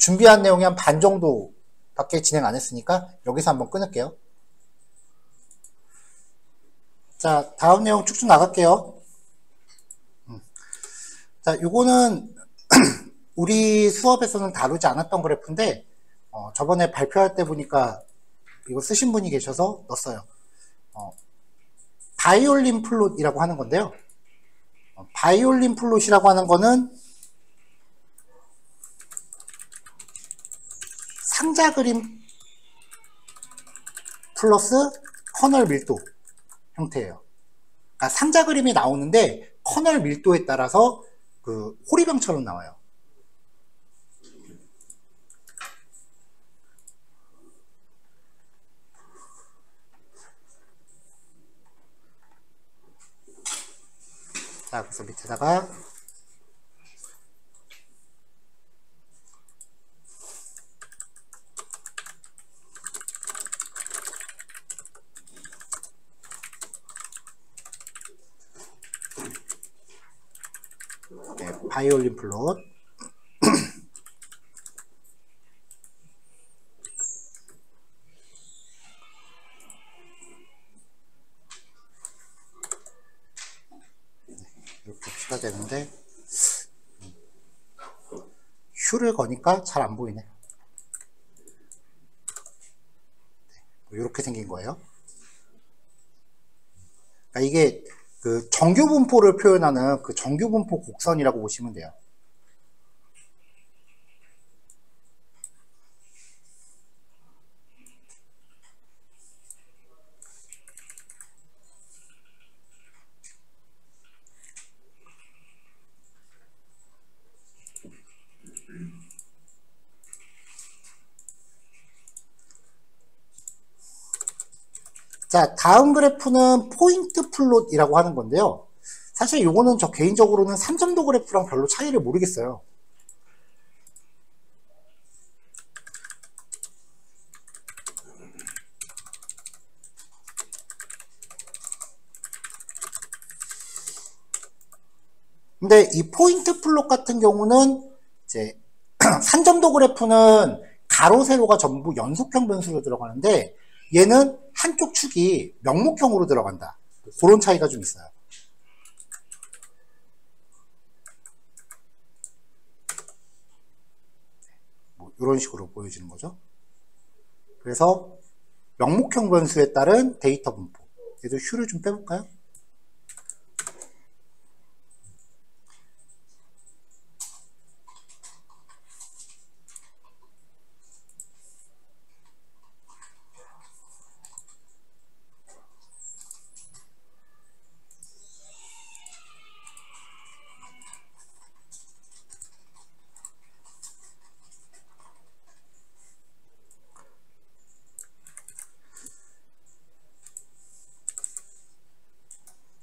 준비한 내용이 한 반 정도 밖에 진행 안 했으니까 여기서 한번 끊을게요. 자, 다음 내용 쭉쭉 나갈게요. 자, 요거는 우리 수업에서는 다루지 않았던 그래프인데 저번에 발표할 때 보니까 이거 쓰신 분이 계셔서 넣었어요. 바이올린 플롯이라고 하는 건데요. 바이올린 플롯이라고 하는 거는 상자 그림 플러스 커널 밀도 형태예요. 그러니까 상자 그림이 나오는데 커널 밀도에 따라서 그 호리병처럼 나와요. 자, 그래서 밑에다가 네, 바이올린 플롯 이렇게 추가되는데 휴를 거니까 잘 안 보이네. 이렇게 생긴 거예요. 그러니까 이게 그 정규 분포를 표현하는 그 정규 분포 곡선이라고 보시면 돼요. 자, 다음 그래프는 포인트 플롯이라고 하는 건데요. 사실 요거는 저 개인적으로는 3점도 그래프랑 별로 차이를 모르겠어요. 근데 이 포인트 플롯 같은 경우는 이제 3점도 그래프는 가로 세로가 전부 연속형 변수로 들어가는데 얘는 한쪽 축이 명목형으로 들어간다. 그런 차이가 좀 있어요. 뭐 이런 식으로 보여지는 거죠. 그래서 명목형 변수에 따른 데이터 분포. 얘도 휴를 좀 빼볼까요?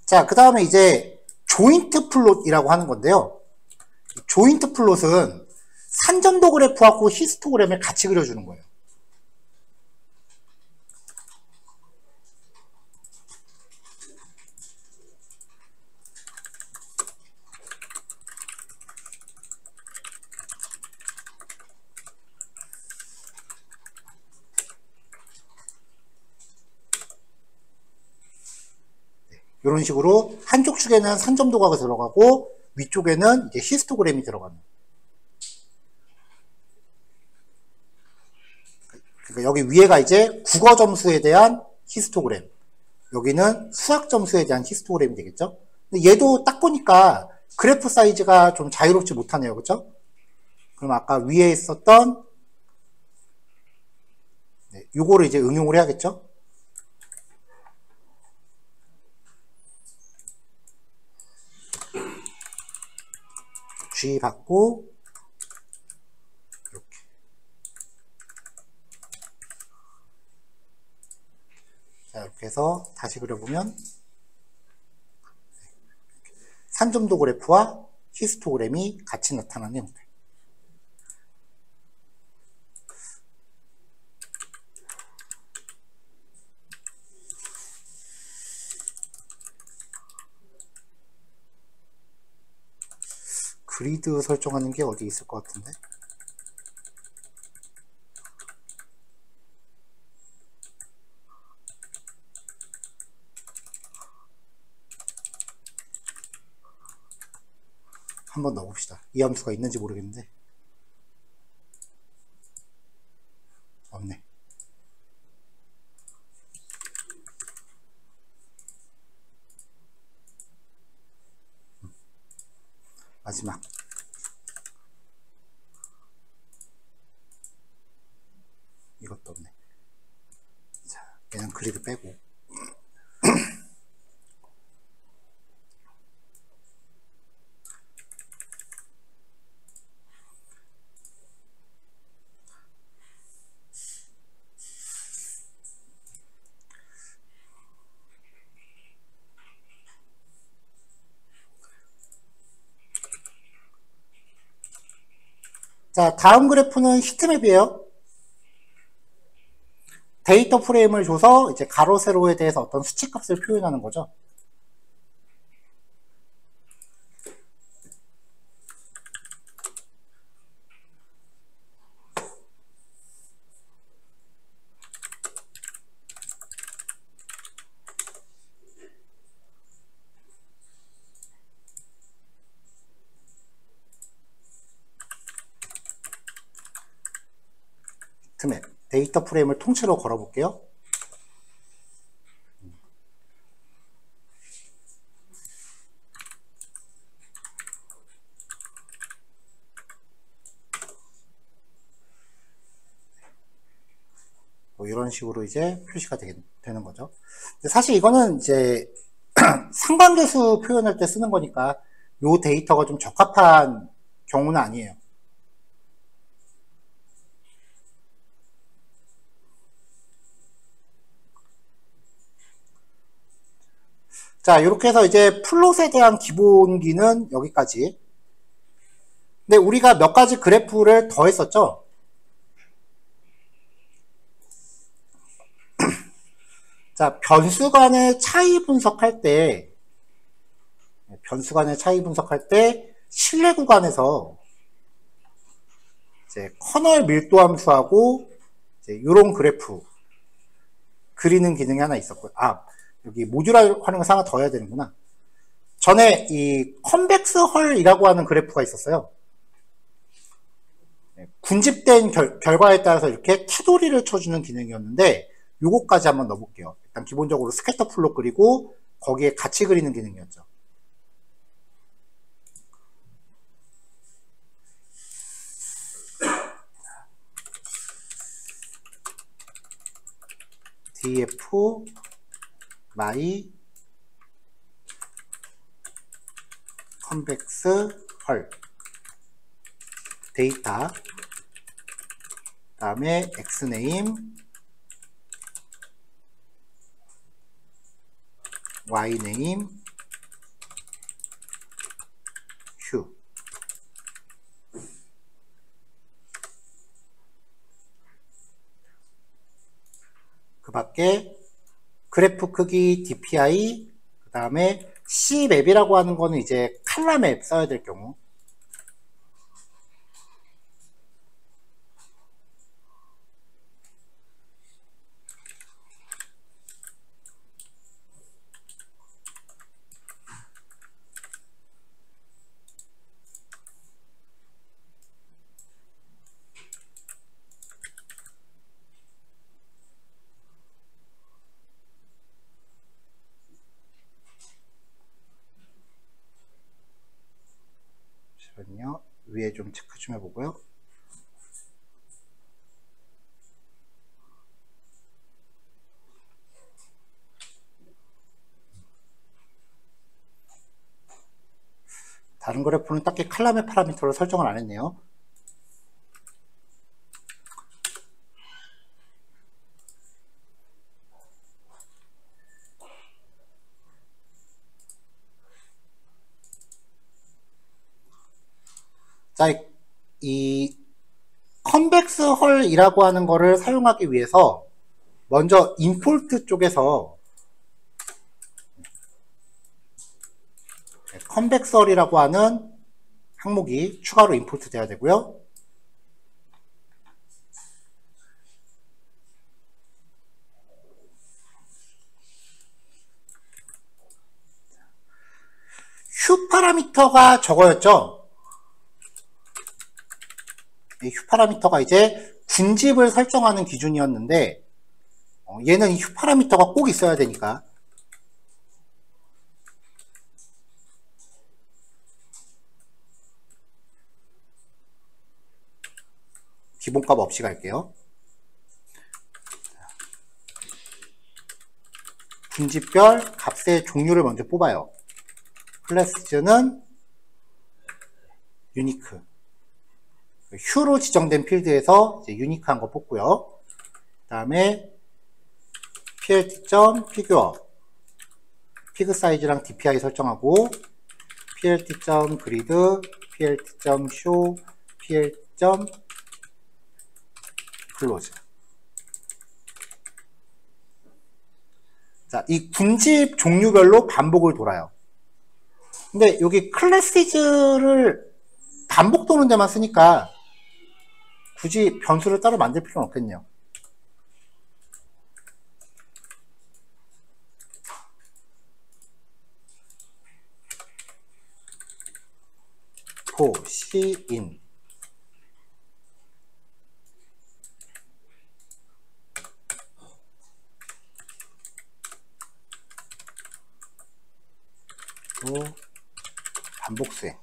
자, 그 다음에 이제 조인트 플롯이라고 하는 건데요. 조인트 플롯은 산점도 그래프하고 히스토그램을 같이 그려주는 거예요. 이런 식으로 한쪽 축에는 산점도가 들어가고 위쪽에는 이제 히스토그램이 들어가는. 그러니까 여기 위에가 이제 국어 점수에 대한 히스토그램, 여기는 수학 점수에 대한 히스토그램이 되겠죠. 근데 얘도 딱 보니까 그래프 사이즈가 좀 자유롭지 못하네요, 그렇죠? 그럼 아까 위에 있었던 요거를 이제 응용을 해야겠죠. G 받고 이렇게. 자, 이렇게 해서 다시 그려보면 산점도 그래프와 히스토그램이 같이 나타나는 형태. 그리드 설정하는 게 어디 있을 것 같은데. 한번 넣어봅시다. 이 함수가 있는지 모르겠는데. 없네. 마지막. 이것도 없네. 자, 그냥 그리드 빼고. 자, 다음 그래프는 히트맵이에요. 데이터 프레임을 줘서 이제 가로, 세로에 대해서 어떤 수치값을 표현하는 거죠. 히트맵. 데이터 프레임을 통째로 걸어볼게요. 뭐 이런 식으로 이제 표시가 되는 거죠. 근데 사실 이거는 이제 상관계수 표현할 때 쓰는 거니까 요 데이터가 좀 적합한 경우는 아니에요. 자, 이렇게 해서 이제 플롯에 대한 기본기는 여기까지. 근데 우리가 몇 가지 그래프를 더 했었죠? 자, 변수 간의 차이 분석할 때, 실내 구간에서 이제 커널 밀도 함수하고 이제 이런 그래프 그리는 기능이 하나 있었고요. 아, 여기 모듈 활용해서 하나 더 해야 되는구나. 전에 이 컨벡스 헐이라고 하는 그래프가 있었어요. 군집된 결과에 따라서 이렇게 테두리를 쳐주는 기능이었는데 요거까지 한번 넣어볼게요. 일단 기본적으로 스캐터 플롯 그리고 거기에 같이 그리는 기능이었죠. df my 컨벡스 헐 데이터 그 다음에 x네임 y네임 q 그 밖에 그래프 크기 dpi 그 다음에 c맵이라고 하는 거는 이제 칼라맵 써야 될 경우 잠시만요. 위에 좀 체크 좀 해보고요. 다른 그래프는 딱히 칼라맵 파라미터를 설정을 안 했네요. 자, 이 컨벡스 헐이라고 하는 거를 사용하기 위해서 먼저 임포트 쪽에서 컨벡스 헐이라고 하는 항목이 추가로 임포트 돼야 되고요. 휴 파라미터가 저거였죠. 이 휴 파라미터가 이제 군집을 설정하는 기준이었는데 얘는 이 휴 파라미터가 꼭 있어야 되니까 기본값 없이 갈게요. 군집별 값의 종류를 먼저 뽑아요. 클래스는 유니크. 휴로 지정된 필드에서 이제 유니크한 거 뽑고요. 그 다음에 plt.figure 피그 사이즈랑 dpi 설정하고 plt.grid, plt.show, plt.close. 자, 이 군집 종류별로 반복을 돌아요. 근데 여기 클래시즈를 반복 도는 데만 쓰니까 굳이 변수를 따로 만들 필요는 없겠네요. for cin 또 반복 수행.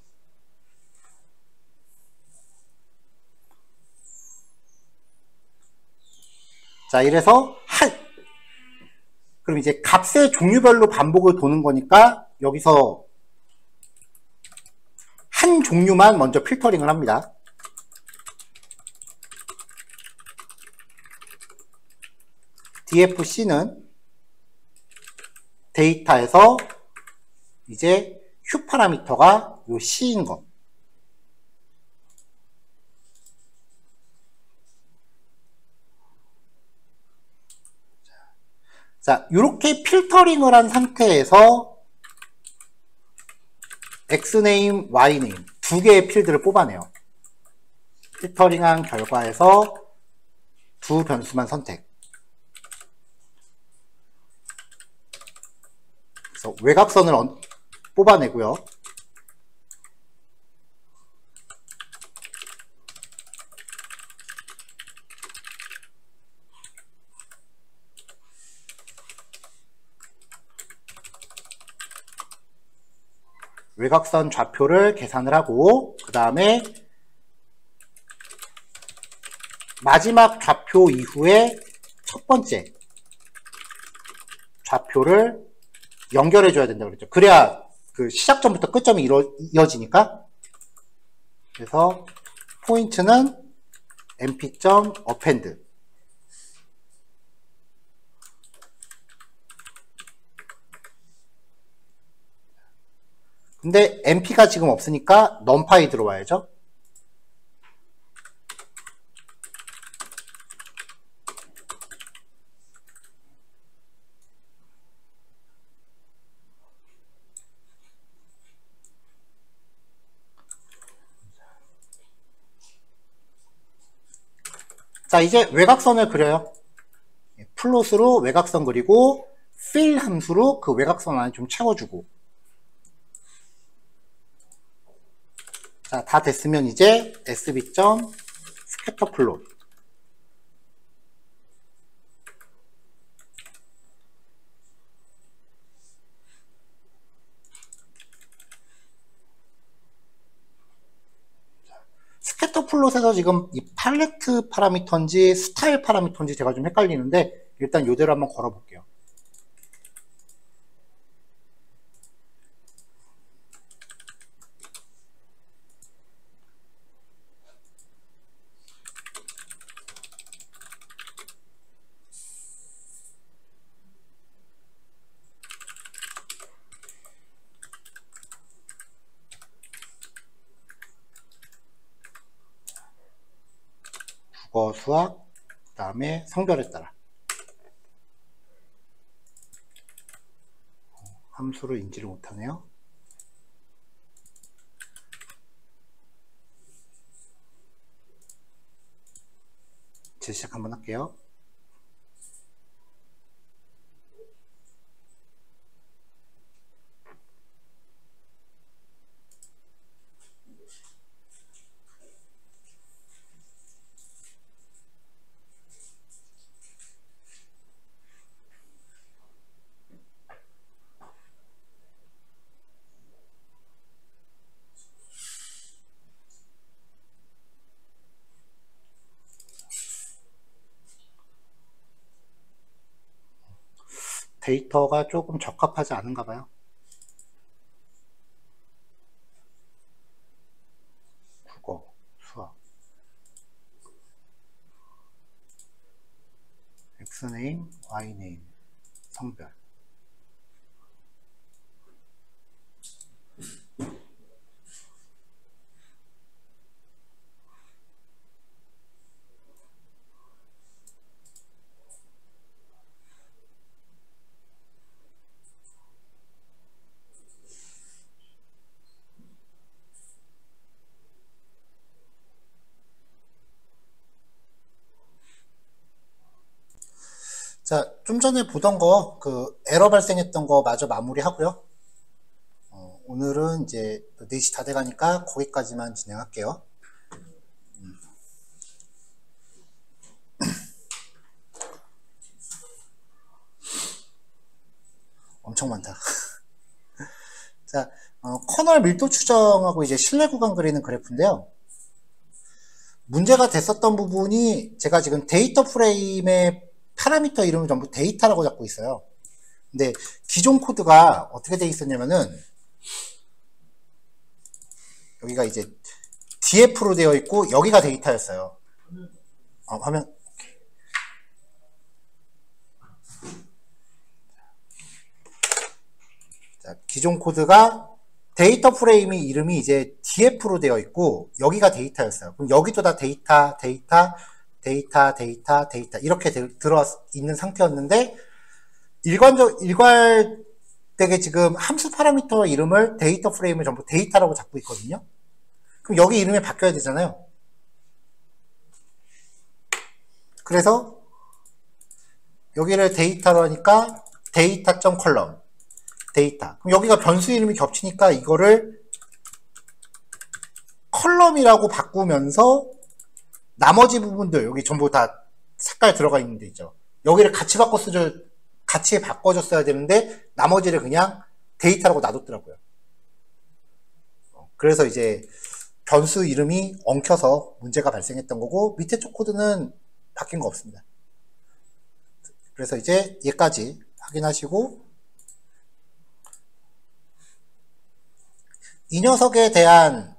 자, 이래서 그럼 이제 값의 종류별로 반복을 도는 거니까 여기서 한 종류만 먼저 필터링을 합니다. dfc는 데이터에서 이제 휴 파라미터가 요 C인 거. 자, 이렇게 필터링을 한 상태에서 X네임, Y네임 두 개의 필드를 뽑아내요. 필터링한 결과에서 두 변수만 선택. 그래서 외곽선을 뽑아내고요. 외곽선 좌표를 계산을 하고 그 다음에 마지막 좌표 이후에 첫 번째 좌표를 연결해 줘야 된다고 그랬죠. 그래야 그 시작점부터 끝점이 이어지니까. 그래서 포인트는 mp.append. 근데 mp가 지금 없으니까 numpy 들어와야죠. 자, 이제 외곽선을 그려요. 플롯으로 외곽선 그리고 fill 함수로 그 외곽선 안에 좀 채워주고. 자, 다 됐으면 이제 sb.scatterplot. 스캐터플롯에서 지금 이 팔레트 파라미터인지 스타일 파라미터인지 제가 좀 헷갈리는데 일단 이대로 한번 걸어볼게요. 국어, 수학, 그 다음에 성별에 따라 함수를 인지를 못하네요. 재시작 한번 할게요. 데이터가 조금 적합하지 않은가 봐요. 국어, 수학, X네임, Y네임, 성별. 자, 좀 전에 보던 거, 그 에러 발생했던 거 마저 마무리하고요. 오늘은 이제 4시 다 돼가니까 거기까지만 진행할게요. 엄청 많다. 자, 커널 밀도 추정하고 이제 실내 구간 그리는 그래프인데요. 문제가 됐었던 부분이 제가 지금 데이터 프레임의 파라미터 이름을 전부 데이터라고 잡고 있어요. 근데 기존 코드가 어떻게 돼 있었냐면은 여기가 이제 df로 되어 있고 여기가 데이터였어요. 화면 자, 기존 코드가 데이터 프레임이 이름이 이제 df로 되어 있고 여기가 데이터였어요. 그럼 여기도 다 데이터 이렇게 들어 있는 상태였는데 일괄되게 지금 함수 파라미터 이름을 데이터 프레임을 전부 데이터라고 잡고 있거든요. 그럼 여기 이름이 바뀌어야 되잖아요. 그래서 여기를 데이터로 하니까 데이터.컬럼 데이터. 그럼 여기가 변수 이름이 겹치니까 이거를 컬럼이라고 바꾸면서 나머지 부분들 여기 전부 다 색깔 들어가 있는 데 있죠. 여기를 같이 바꿔줬어야 되는데 나머지를 그냥 데이터라고 놔뒀더라고요. 그래서 이제 변수 이름이 엉켜서 문제가 발생했던 거고 밑에 쪽 코드는 바뀐 거 없습니다. 그래서 이제 얘까지 확인하시고 이 녀석에 대한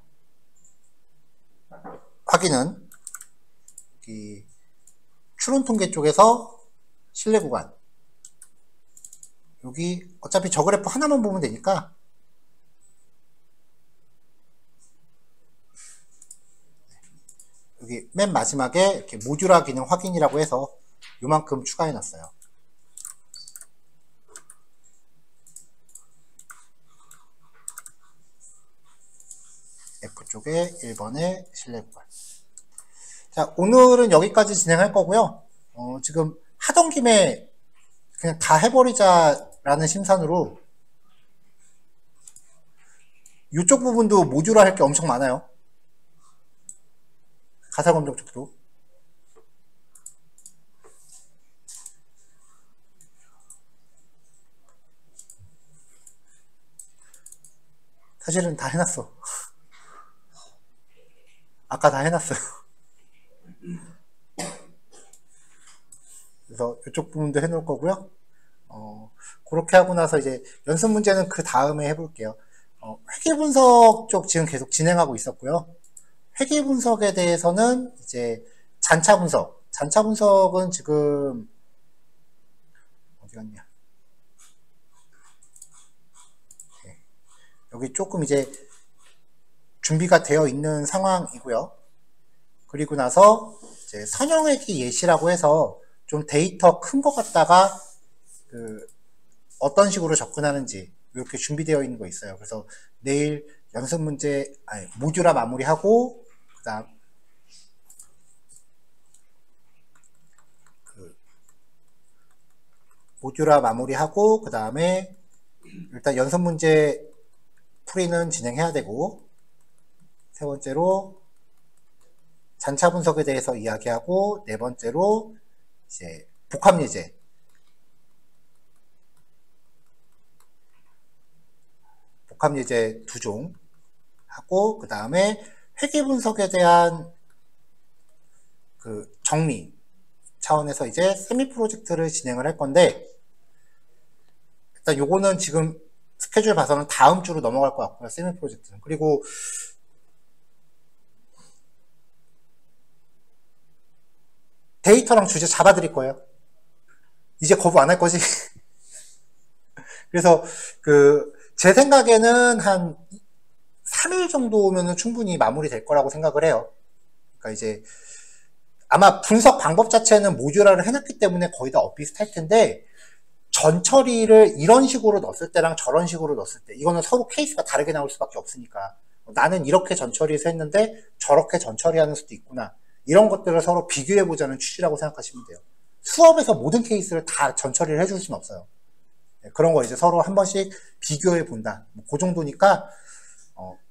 확인은 여기 추론 통계 쪽에서 신뢰 구간 여기 어차피 저 그래프 하나만 보면 되니까 여기 맨 마지막에 이렇게 모듈화 기능 확인이라고 해서 요만큼 추가해 놨어요. F쪽에 1번의 신뢰 구간. 자, 오늘은 여기까지 진행할 거고요. 지금 하던 김에 그냥 다 해버리자라는 심산으로 이쪽 부분도 모듈화 할 게 엄청 많아요. 가사검정 쪽도. 사실은 다 해놨어. 아까 다 해놨어요. 그래서 이쪽 부분도 해놓을 거고요. 그렇게 하고 나서 이제 연습 문제는 그 다음에 해볼게요. 회계 분석 쪽 지금 계속 진행하고 있었고요. 회계 분석에 대해서는 이제 잔차 분석. 잔차 분석은 지금 어디 갔냐? 네. 여기 조금 이제 준비가 되어 있는 상황이고요. 그리고 나서 이제 선형회계 예시라고 해서 좀 데이터 큰 거 갖다가 어떤 식으로 접근하는지 이렇게 준비되어 있는 거 있어요. 그래서 내일 연습 문제 모듈화 마무리하고 그다음 모듈화 마무리하고 그 다음에 일단 연습 문제 풀이는 진행해야 되고 세 번째로 잔차 분석에 대해서 이야기하고 네 번째로 이제 복합 예제 두 종 하고 그 다음에 회계 분석에 대한 그 정리 차원에서 이제 세미 프로젝트를 진행을 할 건데 일단 요거는 지금 스케줄 봐서는 다음 주로 넘어갈 것 같고요. 세미 프로젝트는. 그리고 데이터랑 주제 잡아드릴 거예요. 이제 거부 안 할 거지? 그래서 제 생각에는 한 3일 정도면 충분히 마무리될 거라고 생각을 해요. 그러니까 이제 아마 분석 방법 자체는 모듈화를 해놨기 때문에 거의 다 엇비슷할 텐데 전 처리를 이런 식으로 넣었을 때랑 저런 식으로 넣었을 때 이거는 서로 케이스가 다르게 나올 수밖에 없으니까 나는 이렇게 전 처리해서 했는데 저렇게 전 처리하는 수도 있구나. 이런 것들을 서로 비교해보자는 취지라고 생각하시면 돼요. 수업에서 모든 케이스를 다 전 처리를 해줄 수는 없어요. 그런 거 이제 서로 한 번씩 비교해 본다. 그 정도니까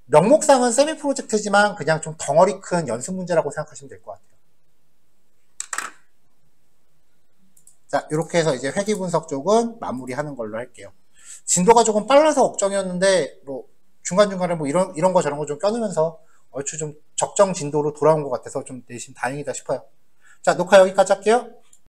명목상은 세미 프로젝트지만 그냥 좀 덩어리 큰 연습 문제라고 생각하시면 될 것 같아요. 자, 이렇게 해서 이제 회계 분석 쪽은 마무리하는 걸로 할게요. 진도가 조금 빨라서 걱정이었는데 뭐 중간중간에 뭐 이런 거 저런 거 좀 껴넣으면서 얼추 좀 적정 진도로 돌아온 것 같아서 좀 내심 다행이다 싶어요. 자, 녹화 여기까지 할게요.